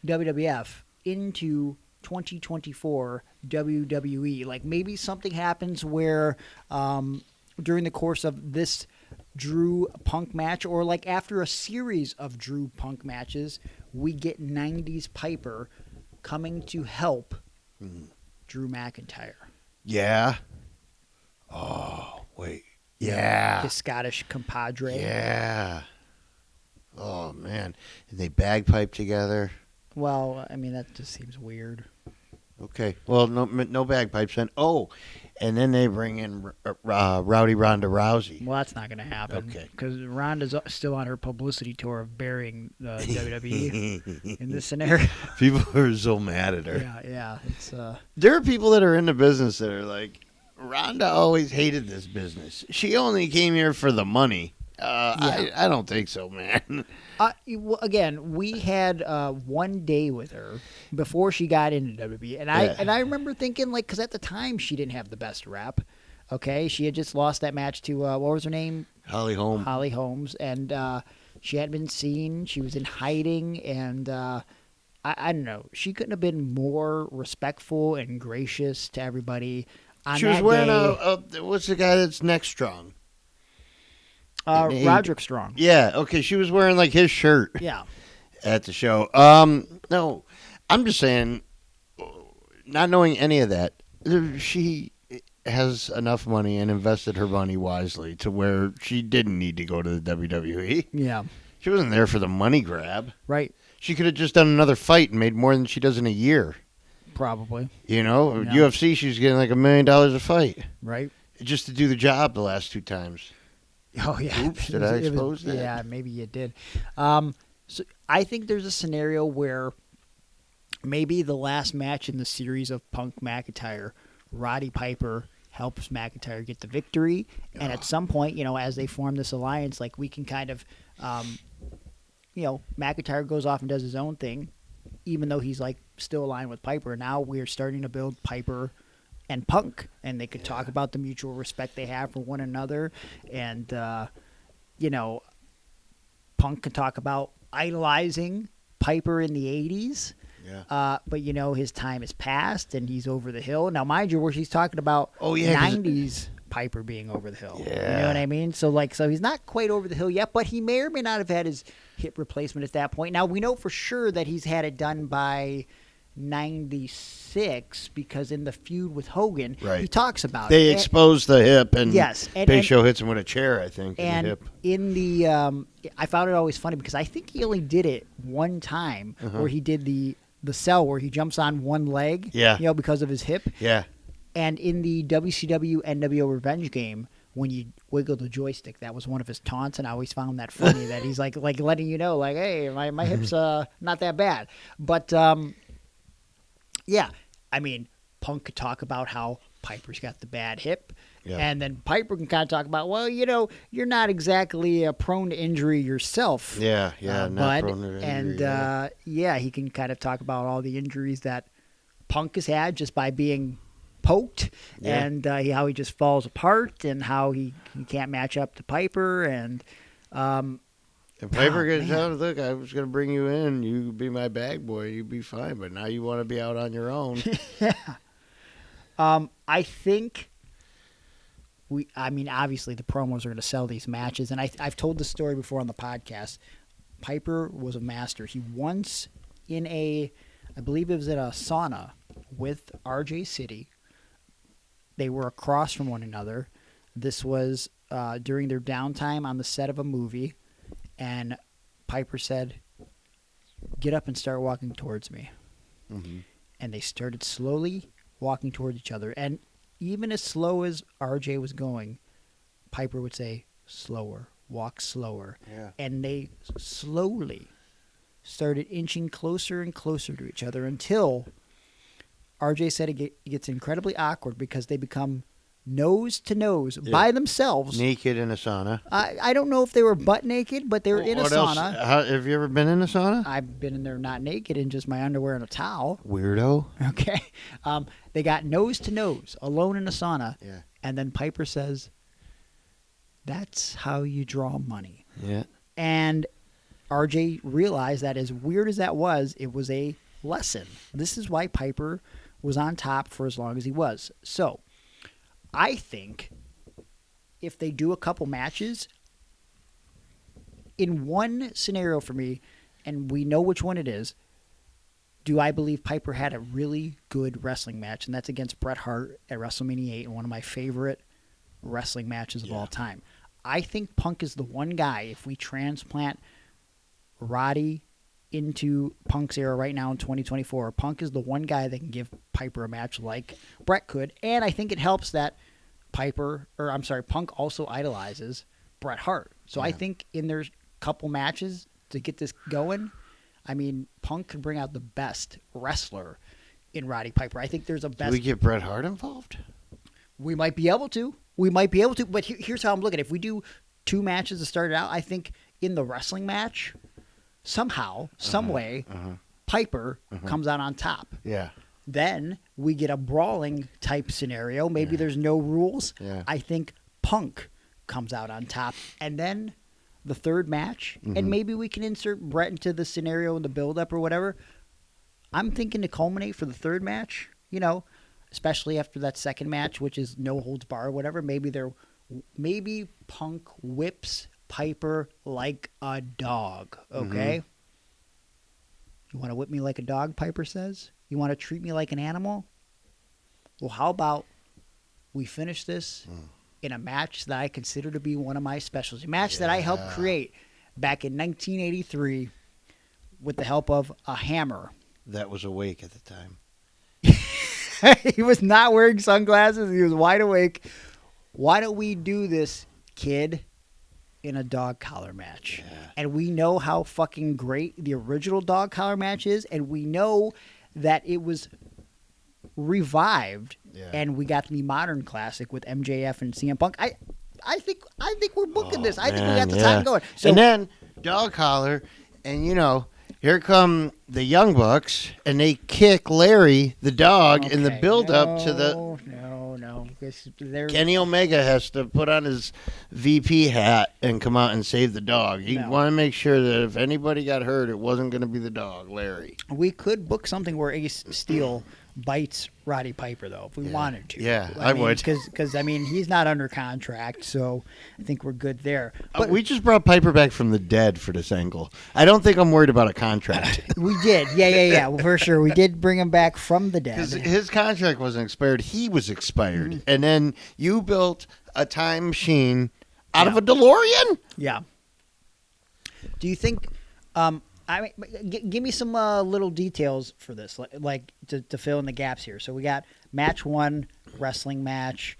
[SPEAKER 2] WWF into 2024 WWE? Like maybe something happens where during the course of this Drew Punk match, or like after a series of Drew Punk matches, we get 90s Piper coming to help Drew McIntyre.
[SPEAKER 3] Yeah. Oh, wait. Yeah.
[SPEAKER 2] His Scottish compadre.
[SPEAKER 3] Yeah. Oh, man. And they bagpipe together.
[SPEAKER 2] Well, I mean, that just seems weird.
[SPEAKER 3] Okay. Well, no bagpipes then. Oh, and then they bring in Rowdy Ronda Rousey.
[SPEAKER 2] Well, that's not going to happen.
[SPEAKER 3] Okay.
[SPEAKER 2] Because Ronda's still on her publicity tour of burying the WWE in this scenario.
[SPEAKER 3] People are so mad at her.
[SPEAKER 2] Yeah. It's
[SPEAKER 3] There are people that are in the business that are like, Ronda always hated this business. She only came here for the money. I don't think so, man.
[SPEAKER 2] well, again, we had 1 day with her before she got into WWE, and I remember thinking like, because at the time she didn't have the best rep. Okay, she had just lost that match to what was her name?
[SPEAKER 3] Holly Holm.
[SPEAKER 2] Holly Holmes, and she hadn't been seen. She was in hiding, and I don't know. She couldn't have been more respectful and gracious to everybody. On
[SPEAKER 3] She was
[SPEAKER 2] that
[SPEAKER 3] wearing
[SPEAKER 2] day,
[SPEAKER 3] what's the guy that's neck strong?
[SPEAKER 2] Roderick Strong.
[SPEAKER 3] Yeah, okay. She was wearing like his shirt
[SPEAKER 2] Yeah.
[SPEAKER 3] at the show. No, I'm just saying, not knowing any of that, she has enough money and invested her money wisely to where she didn't need to go to the WWE.
[SPEAKER 2] Yeah.
[SPEAKER 3] She wasn't there for the money grab.
[SPEAKER 2] Right.
[SPEAKER 3] She could have just done another fight and made more than she does in a year.
[SPEAKER 2] Probably.
[SPEAKER 3] You know,
[SPEAKER 2] Yeah.
[SPEAKER 3] UFC, she's getting like $1 million a fight
[SPEAKER 2] Right.
[SPEAKER 3] just to do the job the last 2 times.
[SPEAKER 2] Oh yeah.
[SPEAKER 3] Oops, did I expose that?
[SPEAKER 2] Yeah, maybe you did. So I think there's a scenario where maybe the last match in the series of Punk McIntyre, Roddy Piper helps McIntyre get the victory, and at some point, as they form this alliance, like we can kind of, McIntyre goes off and does his own thing, even though he's like still aligned with Piper. Now we're starting to build Piper and Punk, and they could talk about the mutual respect they have for one another, and Punk can talk about idolizing Piper in the 80s, but his time has passed and he's over the hill now. Mind you, where he's talking about 90s Piper being over the hill. You know what I mean? So he's not quite over the hill yet, but he may or may not have had his hip replacement at that point. Now we know for sure that he's had it done by 96 because in the feud with Hogan, he talks about
[SPEAKER 3] They
[SPEAKER 2] it.
[SPEAKER 3] expose the hip, and Big Show hits him with a chair, I think, in the hip.
[SPEAKER 2] In the, I found it always funny because I think he only did it one time where he did the cell where he jumps on one leg, because of his hip.
[SPEAKER 3] Yeah.
[SPEAKER 2] And in the WCW NWO Revenge game, when you wiggle the joystick, that was one of his taunts, and I always found that funny that he's like letting you know, like, hey, my hip's not that bad. But yeah, I mean, Punk could talk about how Piper's got the bad hip, and then Piper can kind of talk about, well, you're not exactly prone to injury yourself.
[SPEAKER 3] Not
[SPEAKER 2] bud.
[SPEAKER 3] prone to injury.
[SPEAKER 2] And he can kind of talk about all the injuries that Punk has had just by being poked, and how he just falls apart, and how he can't match up to Piper, and
[SPEAKER 3] And Piper gets out, look, I was going to bring you in. You be my bag boy. You'd be fine. But now you want to be out on your own.
[SPEAKER 2] I think obviously the promos are going to sell these matches. And I've told this story before on the podcast. Piper was a master. He once I believe it was at a sauna with RJ City. They were across from one another. This was during their downtime on the set of a movie. And Piper said, "Get up and start walking towards me."
[SPEAKER 3] Mhm.
[SPEAKER 2] And they started slowly walking towards each other. And even as slow as RJ was going, Piper would say, "Slower, walk slower."
[SPEAKER 3] Yeah.
[SPEAKER 2] And they slowly started inching closer and closer to each other until RJ said it gets incredibly awkward because they become nose to nose by themselves.
[SPEAKER 3] Naked in a sauna.
[SPEAKER 2] I don't know if they were butt naked, but they were in a
[SPEAKER 3] What else?
[SPEAKER 2] sauna.
[SPEAKER 3] Have you ever been in a sauna?
[SPEAKER 2] I've been in there not naked in just my underwear and a towel.
[SPEAKER 3] Weirdo.
[SPEAKER 2] Okay. They got nose to nose, alone in a sauna.
[SPEAKER 3] Yeah.
[SPEAKER 2] And then Piper says, "That's how you draw money."
[SPEAKER 3] Yeah.
[SPEAKER 2] And RJ realized that as weird as that was, it was a lesson. This is why Piper was on top for as long as he was. So, I think if they do a couple matches, in one scenario for me, and we know which one it is, do I believe Piper had a really good wrestling match, and that's against Bret Hart at WrestleMania 8, and one of my favorite wrestling matches of all time. I think Punk is the one guy, if we transplant Roddy into Punk's era right now in 2024, Punk is the one guy that can give Piper a match like Bret could, and I think it helps that Punk also idolizes Bret Hart. So I think in their couple matches to get this going, I mean, Punk could bring out the best wrestler in Roddy Piper. I think there's a best.
[SPEAKER 3] Do we get Bret Hart involved?
[SPEAKER 2] We might be able to. But here's how I'm looking. If we do 2 matches to start it out, I think in the wrestling match, somehow, some way, Piper comes out on top.
[SPEAKER 3] Yeah.
[SPEAKER 2] Then we get a brawling type scenario. Maybe there's no rules.
[SPEAKER 3] Yeah.
[SPEAKER 2] I think Punk comes out on top. And then the third match, and maybe we can insert Bret into the scenario in the build-up or whatever. I'm thinking to culminate for the third match, especially after that second match, which is no holds bar or whatever. Maybe Punk whips Piper like a dog, okay? You want to whip me like a dog, Piper says? You want to treat me like an animal? Well, how about we finish this in a match that I consider to be one of my specialties, a match that I helped create back in 1983 with the help of a hammer.
[SPEAKER 3] That was awake at the time.
[SPEAKER 2] He was not wearing sunglasses. He was wide awake. Why don't we do this, kid, in a dog collar match?
[SPEAKER 3] Yeah.
[SPEAKER 2] And we know how fucking great the original dog collar match is, and we know that it was revived, and we got the modern classic with MJF and CM Punk. I think we're booking this. I think we got the time going. So,
[SPEAKER 3] and then dog collar, and here come the Young Bucks, and they kick Larry the dog in the
[SPEAKER 2] okay,
[SPEAKER 3] build-up to the.
[SPEAKER 2] No.
[SPEAKER 3] Kenny Omega has to put on his VP hat and come out and save the dog. You
[SPEAKER 2] No.
[SPEAKER 3] want to make sure that if anybody got hurt, it wasn't going to be the dog, Larry.
[SPEAKER 2] We could book something where Ace Steel bites Roddy Piper, though, if we wanted to.
[SPEAKER 3] Yeah, I would.
[SPEAKER 2] Because, he's not under contract, so I think we're good there. But
[SPEAKER 3] We just brought Piper back from the dead for this angle. I don't think I'm worried about a contract.
[SPEAKER 2] we did. Yeah. Well, for sure. We did bring him back from the dead.
[SPEAKER 3] Because his contract wasn't expired. He was expired. And then you built a time machine out of a DeLorean?
[SPEAKER 2] Yeah. Do you think... give me some little details for this, like to fill in the gaps here. So we got match 1, wrestling match.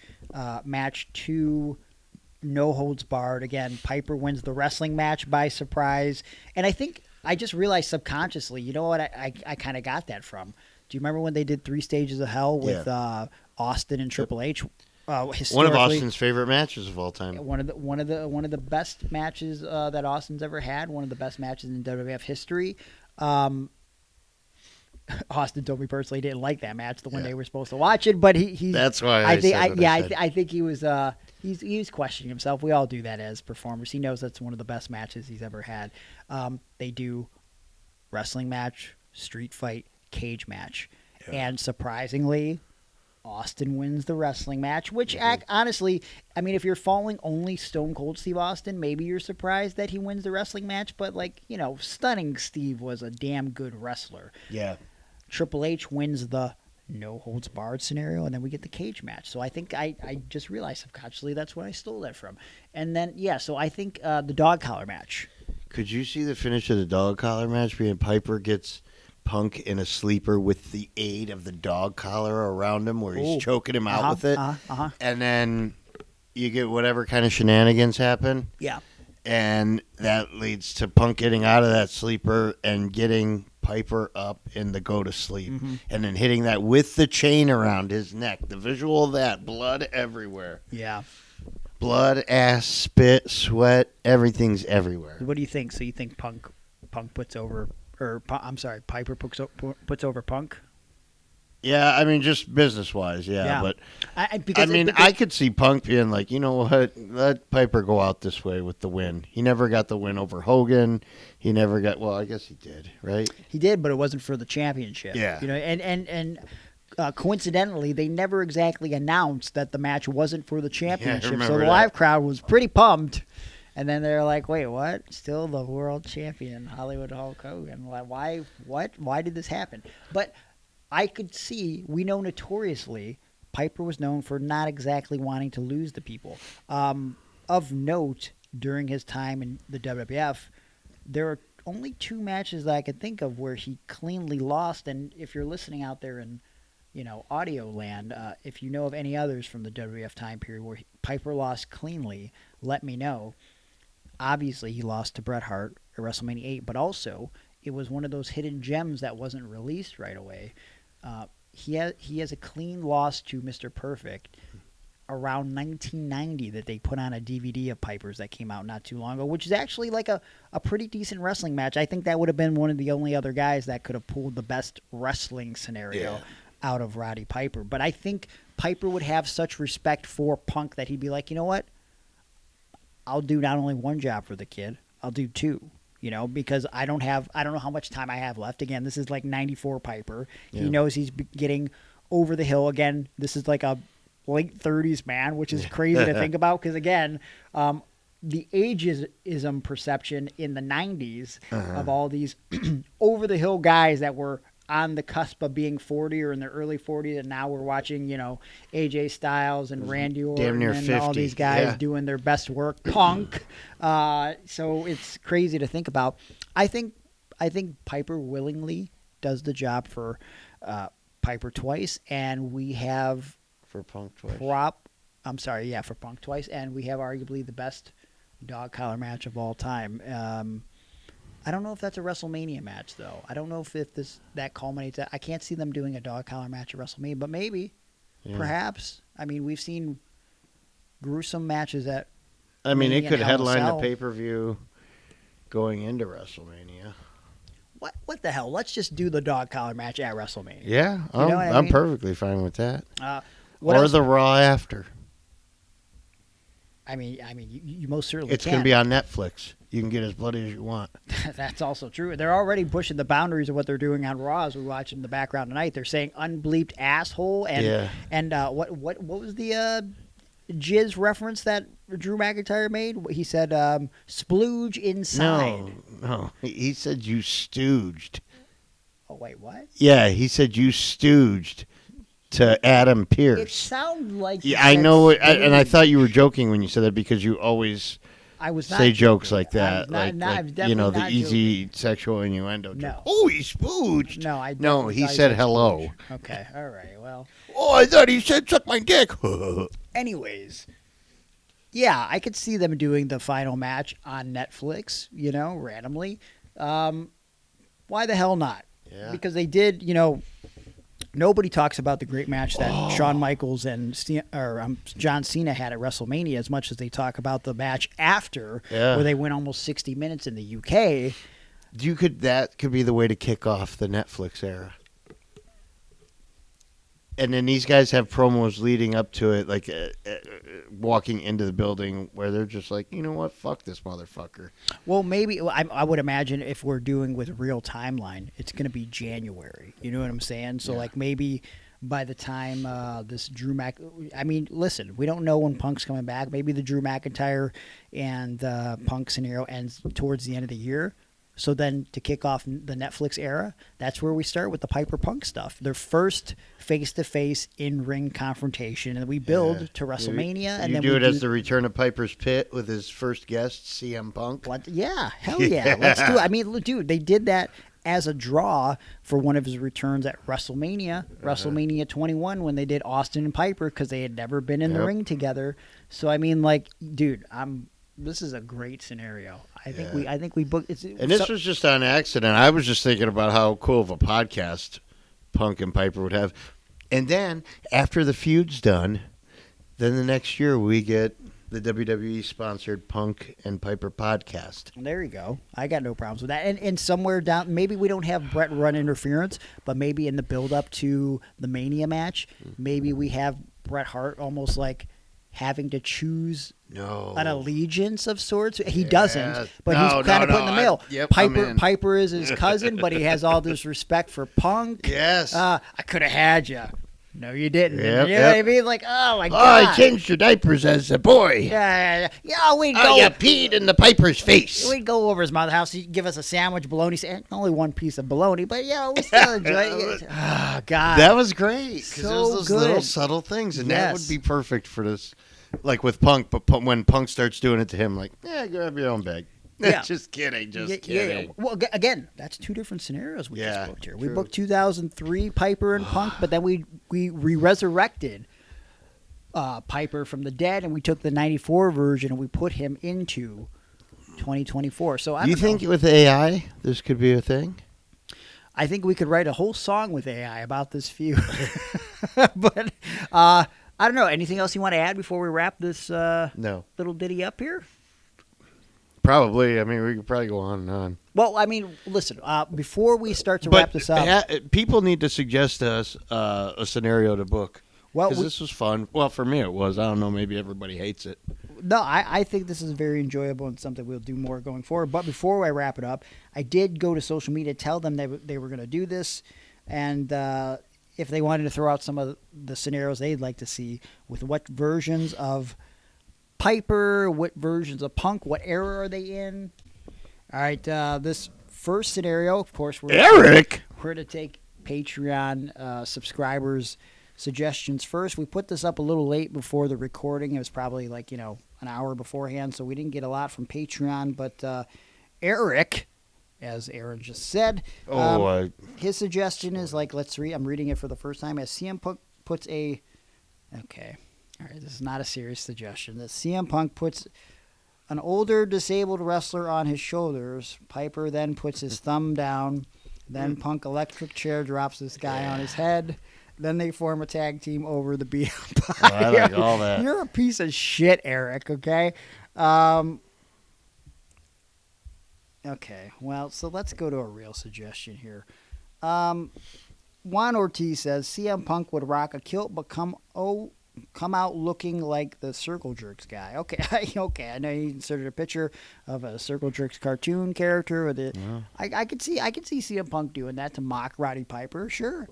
[SPEAKER 2] Match 2, no holds barred. Again, Piper wins the wrestling match by surprise. And I think I just realized subconsciously, you know what I kind of got that from? Do you remember when they did 3 Stages of Hell with Austin and Triple H?
[SPEAKER 3] One of Austin's favorite matches of all time.
[SPEAKER 2] One of the best matches that Austin's ever had. One of the best matches in WWF history. Austin told me personally he didn't like that match, the one they were supposed to watch it, but he
[SPEAKER 3] That's why
[SPEAKER 2] I think
[SPEAKER 3] said what I said.
[SPEAKER 2] I think he was he's questioning himself. We all do that as performers. He knows that's one of the best matches he's ever had. They do wrestling match, street fight, cage match, and surprisingly, Austin wins the wrestling match, which honestly, I mean, if you're following only Stone Cold Steve Austin, maybe you're surprised that he wins the wrestling match, but Stunning Steve was a damn good wrestler.
[SPEAKER 3] Yeah.
[SPEAKER 2] Triple H wins the no holds barred scenario, and then we get the cage match. So I think I just realized subconsciously that's where I stole that from. And then, so I think the dog collar match.
[SPEAKER 3] Could you see the finish of the dog collar match being Piper gets Punk in a sleeper with the aid of the dog collar around him where he's
[SPEAKER 2] Ooh.
[SPEAKER 3] choking him out with it?
[SPEAKER 2] Uh-huh.
[SPEAKER 3] And then you get whatever kind of shenanigans happen.
[SPEAKER 2] Yeah.
[SPEAKER 3] And that leads to Punk getting out of that sleeper and getting Piper up in the go to sleep. And then hitting that with the chain around his neck. The visual of that, blood everywhere.
[SPEAKER 2] Yeah.
[SPEAKER 3] Blood, ass, spit, sweat, everything's everywhere.
[SPEAKER 2] What do you think? So you think Punk puts over, Piper puts over Punk?
[SPEAKER 3] Yeah, I mean, just business-wise, yeah. But, I could see Punk being like, you know what, let Piper go out this way with the win. He never got the win over Hogan. He never got, well, I guess he did, right?
[SPEAKER 2] He did, but it wasn't for the championship.
[SPEAKER 3] Yeah.
[SPEAKER 2] You know, and coincidentally, they never exactly announced that the match wasn't for the championship.
[SPEAKER 3] remember
[SPEAKER 2] So the
[SPEAKER 3] that.
[SPEAKER 2] live crowd was pretty pumped. And then they're like, wait, what? Still the world champion, Hollywood Hulk Hogan. Like, why? What? Why did this happen? But I could see, we know notoriously, Piper was known for not exactly wanting to lose the people. Of note, during his time in the WWF, there are only 2 matches that I could think of where he cleanly lost. And if you're listening out there in, audio land, if you know of any others from the WWF time period where Piper lost cleanly, let me know. Obviously, he lost to Bret Hart at WrestleMania 8, but also it was one of those hidden gems that wasn't released right away. He has a clean loss to Mr. Perfect around 1990 that they put on a DVD of Piper's that came out not too long ago, which is actually like a pretty decent wrestling match. I think that would have been one of the only other guys that could have pulled the best wrestling scenario out of Roddy Piper. But I think Piper would have such respect for Punk that he'd be like, you know what? I'll do not only one job for the kid, I'll do 2. Because I don't know how much time I have left. Again, this is like 94 Piper. Yeah. He knows he's getting over the hill again. This is like a late 30s man, which is crazy to think about. Because again, the ageism perception in the 90s of all these over the hill guys that were on the cusp of being 40 or in their early 40s, and now we're watching, AJ Styles and Randy Orton
[SPEAKER 3] near
[SPEAKER 2] and
[SPEAKER 3] 50.
[SPEAKER 2] all these guys doing their best work. Punk. So it's crazy to think about. I think Piper willingly does the job for Piper twice, and we have
[SPEAKER 3] For Punk twice.
[SPEAKER 2] for Punk twice, and we have arguably the best dog collar match of all time. I don't know if that's a WrestleMania match, though. I don't know if that culminates. I can't see them doing a dog collar match at WrestleMania, but maybe, perhaps. I mean, we've seen gruesome matches at.
[SPEAKER 3] I mean, it could
[SPEAKER 2] Hell in a
[SPEAKER 3] headline the
[SPEAKER 2] Cell.
[SPEAKER 3] pay-per-view going into WrestleMania.
[SPEAKER 2] What the hell? Let's just do the dog collar match at WrestleMania.
[SPEAKER 3] Yeah,
[SPEAKER 2] know what I
[SPEAKER 3] I'm
[SPEAKER 2] mean?
[SPEAKER 3] perfectly fine with that.
[SPEAKER 2] What
[SPEAKER 3] Or
[SPEAKER 2] else?
[SPEAKER 3] the Raw after.
[SPEAKER 2] I mean, you most certainly
[SPEAKER 3] It's
[SPEAKER 2] can.
[SPEAKER 3] going to be on Netflix. You can get as bloody as you want.
[SPEAKER 2] That's also true. They're already pushing the boundaries of what they're doing on Raw as we watch in the background tonight. They're saying unbleeped asshole and what was the jizz reference that Drew McIntyre made? He said splooge inside.
[SPEAKER 3] No. He said you stooged.
[SPEAKER 2] Oh wait, what?
[SPEAKER 3] Yeah, he said you stooged to Adam
[SPEAKER 2] It
[SPEAKER 3] Pearce.
[SPEAKER 2] sounded like he
[SPEAKER 3] Yeah, I
[SPEAKER 2] said
[SPEAKER 3] know, and I
[SPEAKER 2] splooge.
[SPEAKER 3] thought you were joking when you said that because you always
[SPEAKER 2] I was not
[SPEAKER 3] say jokes
[SPEAKER 2] joking.
[SPEAKER 3] like that,
[SPEAKER 2] I'm not-
[SPEAKER 3] like,
[SPEAKER 2] I'm
[SPEAKER 3] like,
[SPEAKER 2] definitely
[SPEAKER 3] the
[SPEAKER 2] not
[SPEAKER 3] easy sexual innuendo joke.
[SPEAKER 2] No.
[SPEAKER 3] Oh, he spooged.
[SPEAKER 2] No, I
[SPEAKER 3] No,
[SPEAKER 2] definitely
[SPEAKER 3] he
[SPEAKER 2] thought
[SPEAKER 3] said hello.
[SPEAKER 2] splooge. Okay, all right. Well,
[SPEAKER 3] Oh, I thought he said suck my dick.
[SPEAKER 2] anyways, yeah, I could see them doing the final match on Netflix, randomly. Why the hell not?
[SPEAKER 3] Yeah.
[SPEAKER 2] Because they did, nobody talks about the great match that Shawn Michaels and John Cena had at WrestleMania as much as they talk about the match after,
[SPEAKER 3] Yeah.
[SPEAKER 2] where they went almost 60 minutes in the UK.
[SPEAKER 3] That could be the way to kick off the Netflix era. And then these guys have promos leading up to it, like walking into the building where they're just like, you know what, fuck this motherfucker.
[SPEAKER 2] Well, maybe I would imagine if we're doing with real timeline, it's going to be January. You know what I'm saying? So like maybe by the time this listen, we don't know when Punk's coming back. Maybe the Drew McIntyre and Punk scenario ends towards the end of the year. So then to kick off the Netflix era, that's where we start with the Piper Punk stuff. Their first face-to-face in-ring confrontation, and we build to WrestleMania. And
[SPEAKER 3] you
[SPEAKER 2] then
[SPEAKER 3] do
[SPEAKER 2] we
[SPEAKER 3] it as the return of Piper's Pit with his first guest, CM Punk.
[SPEAKER 2] What? Yeah, hell yeah. Let's do it. I mean, dude, they did that as a draw for one of his returns at WrestleMania, WrestleMania 21, when they did Austin and Piper, because they had never been in the ring together. So I mean, like, dude, this is a great scenario. I think we booked.
[SPEAKER 3] And this was just on accident. I was just thinking about how cool of a podcast Punk and Piper would have. And then after the feud's done, then the next year we get the WWE sponsored Punk and Piper podcast.
[SPEAKER 2] There you go. I got no problems with that. And somewhere down, maybe we don't have Bret run interference, but maybe in the build up to the Mania match, maybe we have Bret Hart almost like having to choose an allegiance of sorts. He doesn't, but he's kind of put in the middle. Piper is his cousin, but he has all this respect for Punk.
[SPEAKER 3] Yes.
[SPEAKER 2] I could have had you. No, you didn't.
[SPEAKER 3] Yep,
[SPEAKER 2] you know what I mean? Like, oh my God.
[SPEAKER 3] Oh, I changed your diapers as a boy.
[SPEAKER 2] Yeah, we'd go.
[SPEAKER 3] Oh, you peed in the Piper's face.
[SPEAKER 2] We'd go over his mother's house. He'd give us a sandwich, bologna, only one piece of bologna, but we still enjoy it. Oh, God.
[SPEAKER 3] That was great. Because
[SPEAKER 2] So
[SPEAKER 3] there's those
[SPEAKER 2] good.
[SPEAKER 3] little subtle things, and that
[SPEAKER 2] Yes.
[SPEAKER 3] would be perfect for this. Like with Punk, but when Punk starts doing it to him, like, grab your own bag.
[SPEAKER 2] Yeah.
[SPEAKER 3] Just kidding,
[SPEAKER 2] Yeah.
[SPEAKER 3] kidding.
[SPEAKER 2] Well, again, that's two different scenarios we just booked here. We
[SPEAKER 3] true.
[SPEAKER 2] booked 2003 Piper and Punk, but then we resurrected Piper from the dead, and we took the 94 version and we put him into 2024. So
[SPEAKER 3] Do you think with AI this could be a thing?
[SPEAKER 2] I think we could write a whole song with AI about this feud. But I don't know. Anything else you want to add before we wrap this little ditty up here?
[SPEAKER 3] Probably. I mean, we could probably go on and on.
[SPEAKER 2] Well, I mean, listen, before we start to wrap this up.
[SPEAKER 3] People need to suggest to us a scenario to book.
[SPEAKER 2] Well,
[SPEAKER 3] Because this was fun. Well, for me it was. I don't know. Maybe everybody hates it.
[SPEAKER 2] No, I think this is very enjoyable and something we'll do more going forward. But before I wrap it up, I did go to social media, tell them they were going to do this, and if they wanted to throw out some of the scenarios they'd like to see with what versions of Piper, what versions of Punk, what era are they in? All right, this first scenario, of course, we're to take Patreon subscribers' suggestions first. We put this up a little late before the recording. It was probably like, an hour beforehand, so we didn't get a lot from Patreon. But Eric, as Aaron just said, his suggestion is like, let's read. I'm reading it for the first time. As CM Punk puts a... Okay. All right, this is not a serious suggestion. That CM Punk puts an older disabled wrestler on his shoulders. Piper then puts his thumb down. Then Punk electric chair drops this guy on his head. Then they form a tag team over the BM.
[SPEAKER 3] I like all that.
[SPEAKER 2] You're a piece of shit, Eric, okay? Okay, well, so let's go to a real suggestion here. Juan Ortiz says CM Punk would rock a kilt but come out looking like the Circle Jerks guy. Okay, okay. I know you inserted a picture of a Circle Jerks cartoon character with it. Yeah. I could see CM Punk doing that to mock Roddy Piper. Sure.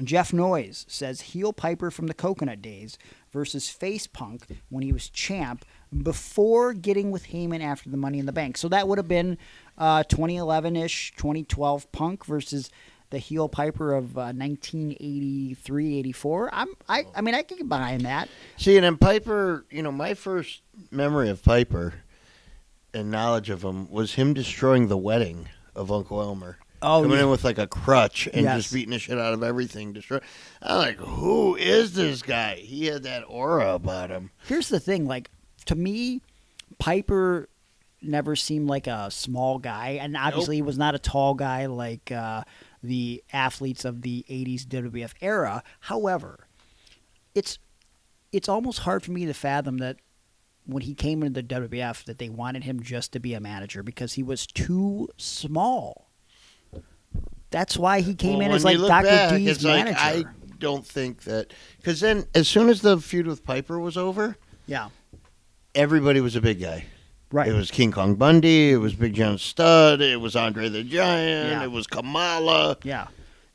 [SPEAKER 2] Jeff Noyes says heel Piper from the Coconut Days versus face Punk when he was champ before getting with Heyman after the Money in the Bank. So that would have been 2011-ish, 2012 Punk versus the heel Piper of 1983-84. I mean, I can get behind that.
[SPEAKER 3] See, and then Piper, my first memory of Piper and knowledge of him was him destroying the wedding of Uncle Elmer.
[SPEAKER 2] Oh,
[SPEAKER 3] coming in with like a crutch and just beating the shit out of everything. I'm like, who is this guy? He had that aura about him.
[SPEAKER 2] Here's the thing, like, to me, Piper never seemed like a small guy, and obviously he was not a tall guy like the athletes of the 80s WWF era. However, it's almost hard for me to fathom that when he came into the WWF that they wanted him just to be a manager because he was too small. That's why he came in as like Dr. D's manager.
[SPEAKER 3] Like, I don't think that... Because then, as soon as the feud with Piper was over, everybody was a big guy.
[SPEAKER 2] Right.
[SPEAKER 3] It was King Kong Bundy, it was Big John Studd, it was Andre the Giant, it was Kamala.
[SPEAKER 2] Yeah.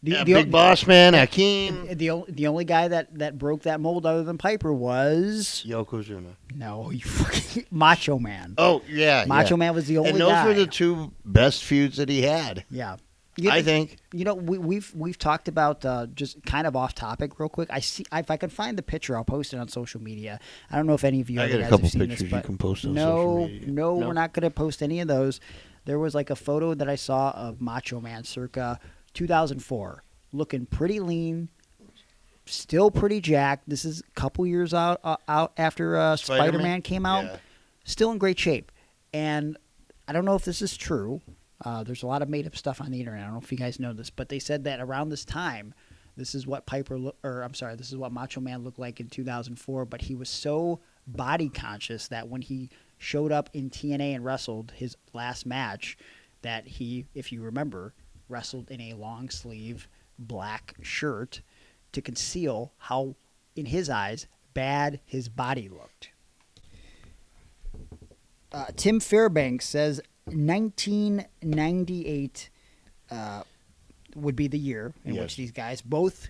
[SPEAKER 3] Big Boss Man, Hakeem.
[SPEAKER 2] The only guy that broke that mold other than Piper was
[SPEAKER 3] Yokozuna.
[SPEAKER 2] no, you fucking Macho Man.
[SPEAKER 3] Oh, yeah.
[SPEAKER 2] Macho Man was the only
[SPEAKER 3] And those
[SPEAKER 2] guy.
[SPEAKER 3] were the two best feuds that he had.
[SPEAKER 2] Yeah.
[SPEAKER 3] I think.
[SPEAKER 2] We've talked about just kind of off topic real quick. I see if I can find the picture, I'll post it on social media. I don't know if any of you
[SPEAKER 3] I
[SPEAKER 2] other
[SPEAKER 3] got a
[SPEAKER 2] guys
[SPEAKER 3] couple
[SPEAKER 2] have seen
[SPEAKER 3] pictures
[SPEAKER 2] this,
[SPEAKER 3] you
[SPEAKER 2] but
[SPEAKER 3] can post on
[SPEAKER 2] no,
[SPEAKER 3] social media.
[SPEAKER 2] no,
[SPEAKER 3] No?
[SPEAKER 2] we're not going to post any of those. There was like a photo that I saw of Macho Man circa 2004, looking pretty lean, still pretty jacked. This is a couple years out after Spider-Man came out,
[SPEAKER 3] Yeah.
[SPEAKER 2] still in great shape. And I don't know if this is true. There's a lot of made-up stuff on the internet. I don't know if you guys know this, but they said that around this time, this is what this is what Macho Man looked like in 2004. But he was so body conscious that when he showed up in TNA and wrestled his last match, that he, if you remember, wrestled in a long sleeve black shirt to conceal how, in his eyes, bad his body looked. Tim Fairbanks says 1998 would be the year in
[SPEAKER 3] Yes.
[SPEAKER 2] which these guys both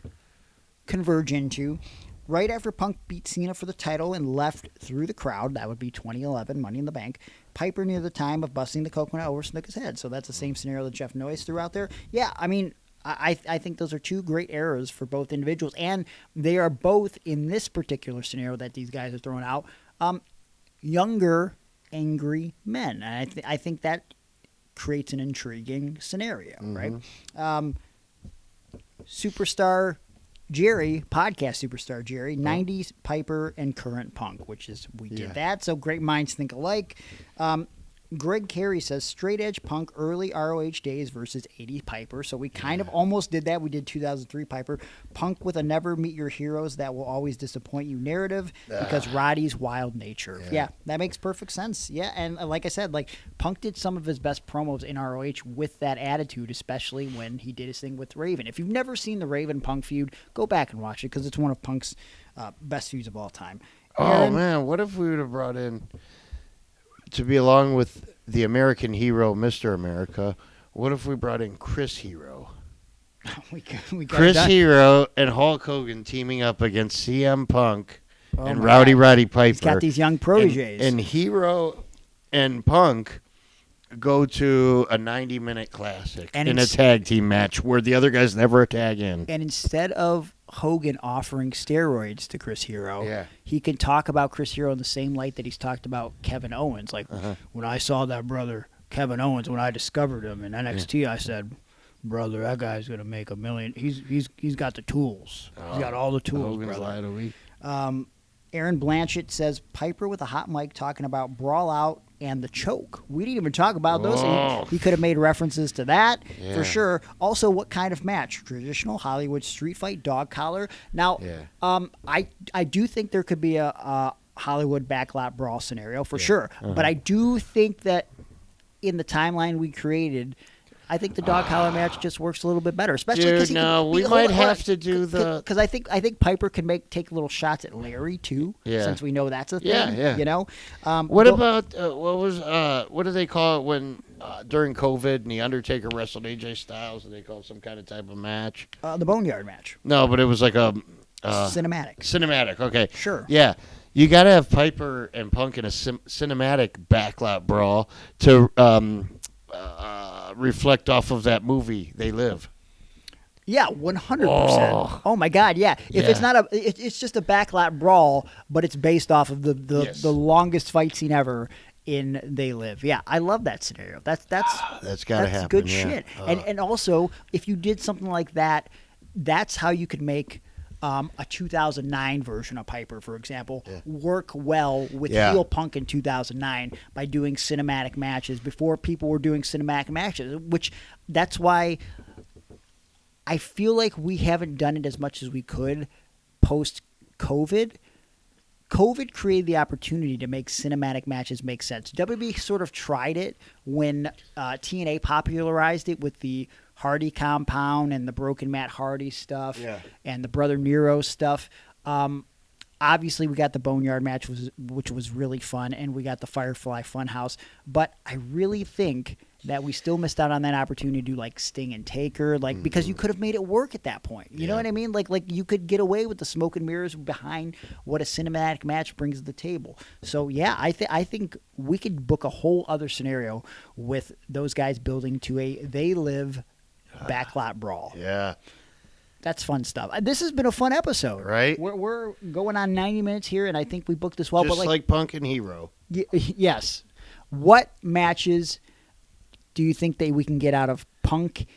[SPEAKER 2] converge into. Right after Punk beat Cena for the title and left through the crowd, that would be 2011, Money in the Bank, Piper near the time of busting the coconut over Snuka's head. So that's the same scenario that Jeff Noyes threw out there. Yeah, I mean, I think those are two great eras for both individuals, and they are both, in this particular scenario that these guys are throwing out, younger, angry men. And I think that creates an intriguing scenario, right? Superstar Jerry, podcast superstar Jerry, 90s Piper and current Punk, which is, we did that, so great minds think alike. Greg Carey says straight edge Punk, early ROH days versus 80s Piper. So we kind of almost did that. We did 2003 Piper. Punk with a never meet your heroes that will always disappoint you narrative because Roddy's wild nature. Yeah, that makes perfect sense. Yeah, and like I said, like Punk did some of his best promos in ROH with that attitude, especially when he did his thing with Raven. If you've never seen the Raven Punk feud, go back and watch it because it's one of Punk's best feuds of all time.
[SPEAKER 3] Oh, man, what if we would have brought in, to be along with the American hero, Mr. America, what if we brought in Chris Hero?
[SPEAKER 2] we got
[SPEAKER 3] Chris
[SPEAKER 2] it done.
[SPEAKER 3] Hero and Hulk Hogan teaming up against CM Punk and
[SPEAKER 2] my
[SPEAKER 3] Roddy
[SPEAKER 2] God.
[SPEAKER 3] Piper.
[SPEAKER 2] He's got these young proteges.
[SPEAKER 3] And Hero and Punk go to a 90-minute classic
[SPEAKER 2] And
[SPEAKER 3] in a
[SPEAKER 2] it's-
[SPEAKER 3] tag team match where the other guys never tag in.
[SPEAKER 2] And instead of Hogan offering steroids to Chris Hero,
[SPEAKER 3] Yeah.
[SPEAKER 2] he can talk about Chris Hero in the same light that he's talked about Kevin Owens. Like, when I saw that brother, Kevin Owens, when I discovered him in NXT, I said, brother, that guy's going to make $1 million. He's got the tools. He's got all the tools,
[SPEAKER 3] Hogan's
[SPEAKER 2] brother.
[SPEAKER 3] lie of the week.
[SPEAKER 2] Aaron Blanchett says Piper with a hot mic talking about Brawl Out and the choke. We didn't even talk about those.
[SPEAKER 3] Oh.
[SPEAKER 2] He could have made references to that
[SPEAKER 3] Yeah.
[SPEAKER 2] for sure. Also, what kind of match? Traditional Hollywood street fight, dog collar. Now, I do think there could be a Hollywood backlot brawl scenario for sure. But I do think that in the timeline we created, I think the dog collar match just works a little bit better, especially because
[SPEAKER 3] Dude, we might have to do the...
[SPEAKER 2] because I think Piper can take little shots at Larry too,
[SPEAKER 3] Yeah.
[SPEAKER 2] since we know that's a thing.
[SPEAKER 3] Yeah.
[SPEAKER 2] You know.
[SPEAKER 3] What
[SPEAKER 2] Go-
[SPEAKER 3] about what do they call it when during COVID and the Undertaker wrestled AJ Styles? Did they call it some kind of type of match?
[SPEAKER 2] the Boneyard match?
[SPEAKER 3] No, but it was like a
[SPEAKER 2] Cinematic.
[SPEAKER 3] cinematic. Okay,
[SPEAKER 2] Sure.
[SPEAKER 3] Yeah, you got to have Piper and Punk in a cinematic backlot brawl to reflect off of that movie They Live.
[SPEAKER 2] Yeah, 100%. Oh my God, yeah. If it's
[SPEAKER 3] Yeah.
[SPEAKER 2] not it's just a backlot brawl, but it's based off of
[SPEAKER 3] Yes.
[SPEAKER 2] the longest fight scene ever in They Live. Yeah, I love that scenario. That's
[SPEAKER 3] That's gotta happen.
[SPEAKER 2] good
[SPEAKER 3] yeah.
[SPEAKER 2] shit. And also, if you did something like that, that's how you could make a 2009 version of Piper, for example, work well with
[SPEAKER 3] Yeah.
[SPEAKER 2] heel Punk in 2009 by doing cinematic matches before people were doing cinematic matches, which that's why I feel like we haven't done it as much as we could post-COVID. COVID created the opportunity to make cinematic matches make sense. WWE sort of tried it when TNA popularized it with the Hardy compound and the Broken Matt Hardy stuff and the Brother Nero stuff. Obviously, we got the Boneyard match, which was really fun, and we got the Firefly Funhouse. But I really think that we still missed out on that opportunity to do like Sting and Taker, like because you could have made it work at that point. You know what I mean? Like you could get away with the smoke and mirrors behind what a cinematic match brings to the table. So yeah, I think we could book a whole other scenario with those guys building to a They Live backlot brawl.
[SPEAKER 3] Yeah.
[SPEAKER 2] That's fun stuff. This has been a fun episode,
[SPEAKER 3] Right?
[SPEAKER 2] We're going on 90 minutes here, and I think we booked this well.
[SPEAKER 3] Just
[SPEAKER 2] but
[SPEAKER 3] like Punk and Hero.
[SPEAKER 2] Yes. What matches do you think that we can get out of Punk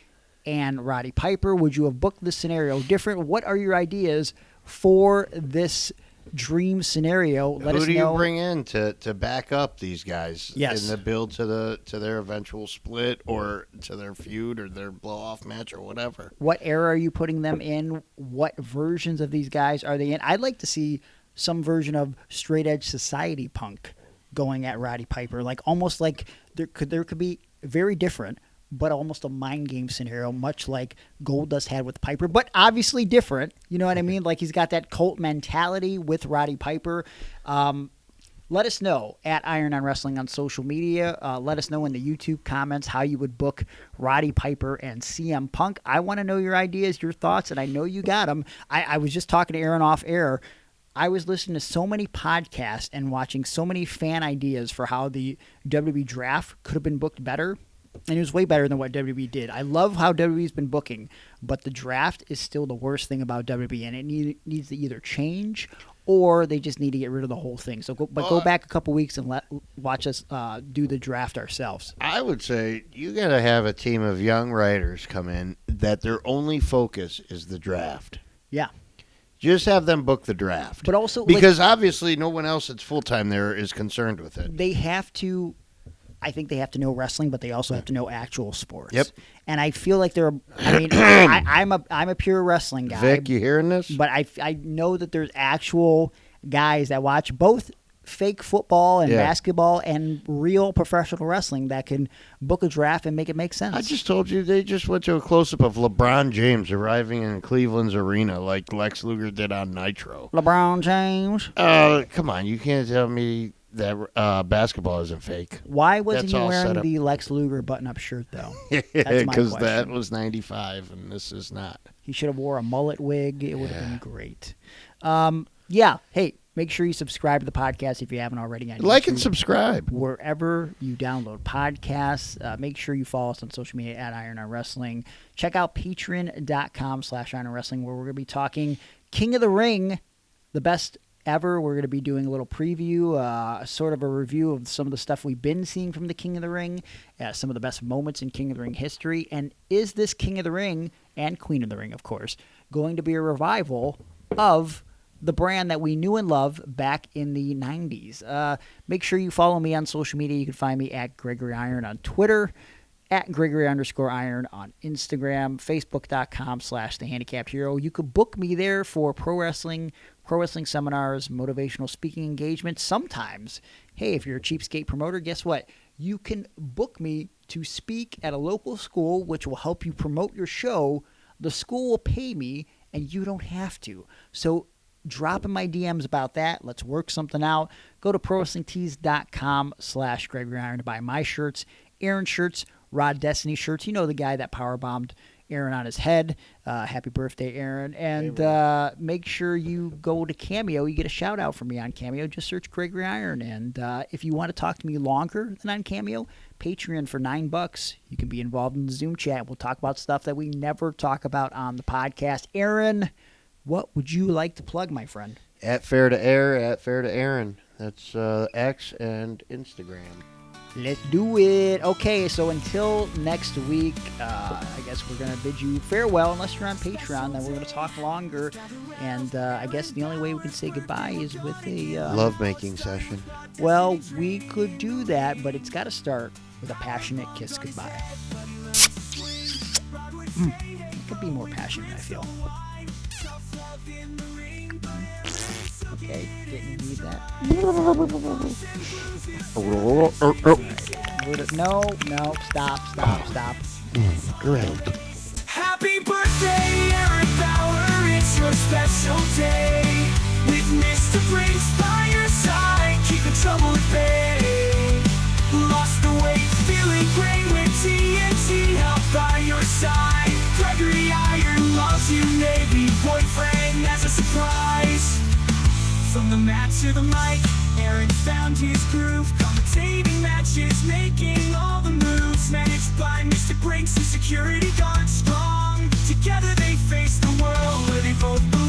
[SPEAKER 2] and Roddy Piper? Would you have booked this scenario different? What are your ideas for this dream scenario? Let
[SPEAKER 3] Who
[SPEAKER 2] us
[SPEAKER 3] do you
[SPEAKER 2] know.
[SPEAKER 3] bring in to back up these guys
[SPEAKER 2] Yes.
[SPEAKER 3] in the build to their eventual split or to their feud or their blow off match or whatever?
[SPEAKER 2] What era are you putting them in? What versions of these guys are they in? I'd like to see some version of straight edge society Punk going at Roddy Piper, like almost like there could be very different, but almost a mind game scenario, much like Goldust had with Piper, but obviously different. You know what I mean? Like he's got that cult mentality with Roddy Piper. Let us know at Iron on Wrestling on social media. Let us know in the YouTube comments how you would book Roddy Piper and CM Punk. I want to know your ideas, your thoughts, and I know you got them. I was just talking to Aaron off air. I was listening to so many podcasts and watching so many fan ideas for how the WWE draft could have been booked better. And it was way better than what WWE did. I love how WWE's been booking, but the draft is still the worst thing about WWE, and it needs to either change or they just need to get rid of the whole thing. So go back a couple weeks and watch us do the draft ourselves.
[SPEAKER 3] I would say you got to have a team of young writers come in that their only focus is the draft.
[SPEAKER 2] Yeah.
[SPEAKER 3] Just have them book the draft.
[SPEAKER 2] But also,
[SPEAKER 3] because obviously no one else that's full-time there is concerned with it.
[SPEAKER 2] They have to, I think they have to know wrestling, but they also have to know actual sports.
[SPEAKER 3] Yep.
[SPEAKER 2] And I feel like I'm a pure wrestling guy.
[SPEAKER 3] Vic, you hearing this?
[SPEAKER 2] But I know that there's actual guys that watch both fake football and basketball and real professional wrestling that can book a draft and make it make sense.
[SPEAKER 3] I just told you they just went to a close-up of LeBron James arriving in Cleveland's arena like Lex Luger did on Nitro.
[SPEAKER 2] LeBron James.
[SPEAKER 3] Come on, you can't tell me that basketball isn't fake.
[SPEAKER 2] Why wasn't
[SPEAKER 3] That's
[SPEAKER 2] he
[SPEAKER 3] all set
[SPEAKER 2] wearing
[SPEAKER 3] up.
[SPEAKER 2] the Lex Luger button-up shirt, though?
[SPEAKER 3] Because that was 95 and this is not.
[SPEAKER 2] He should have wore a mullet wig. It would have been great. Yeah. Hey, make sure you subscribe to the podcast if you haven't already. On
[SPEAKER 3] Like
[SPEAKER 2] YouTube.
[SPEAKER 3] and subscribe.
[SPEAKER 2] Wherever you download podcasts. Make sure you follow us on social media at Iron on Wrestling. Check out patreon.com/Iron on Wrestling, where we're going to be talking King of the Ring, the best ever. We're going to be doing a little preview, sort of a review of some of the stuff we've been seeing from the King of the Ring, some of the best moments in King of the Ring history. And is this King of the Ring, and Queen of the Ring, of course, going to be a revival of the brand that we knew and loved back in the 90s? Make sure you follow me on social media. You can find me at Gregory Iron on Twitter, at Gregory_Iron on Instagram, Facebook.com/The Handicapped Hero. You could book me there for pro wrestling seminars, motivational speaking engagements. Sometimes, hey, if you're a cheapskate promoter, guess what? You can book me to speak at a local school, which will help you promote your show. The school will pay me, and you don't have to. So drop in my DMs about that. Let's work something out. Go to prowrestlingtees.com/Gregory Iron to buy my shirts, Aaron shirts, Rod Destiny shirts. You know the guy that powerbombed Aaron on his head. Happy birthday, Aaron. And make sure you go to Cameo. You get a shout out from me on Cameo. Just search Gregory Iron. And if you want to talk to me longer than on Cameo, Patreon for $9. You can be involved in the Zoom chat. We'll talk about stuff that we never talk about on the podcast. Aaron, what would you like to plug, my friend?
[SPEAKER 3] At Fair to Air, at Fair to Aaron. That's X and Instagram.
[SPEAKER 2] Let's do it. Okay, so until next week, I guess we're going to bid you farewell. Unless you're on Patreon, then we're going to talk longer. And I guess the only way we can say goodbye is with a...
[SPEAKER 3] Lovemaking session.
[SPEAKER 2] Well, we could do that, but it's got to start with a passionate kiss goodbye. It could be more passionate, I feel. Okay, didn't need that. No, stop.
[SPEAKER 3] Great.
[SPEAKER 4] Happy birthday, Aaron Bauer, it's your special day. With Mr. Prince by your side, keep the trouble at bay. Lost the weight, feeling great with surprise. From the mat to the mic, Aaron found his groove, commentating matches, making all the moves, managed by Mr. Breaks and security guards strong. Together they face the world where they both belong.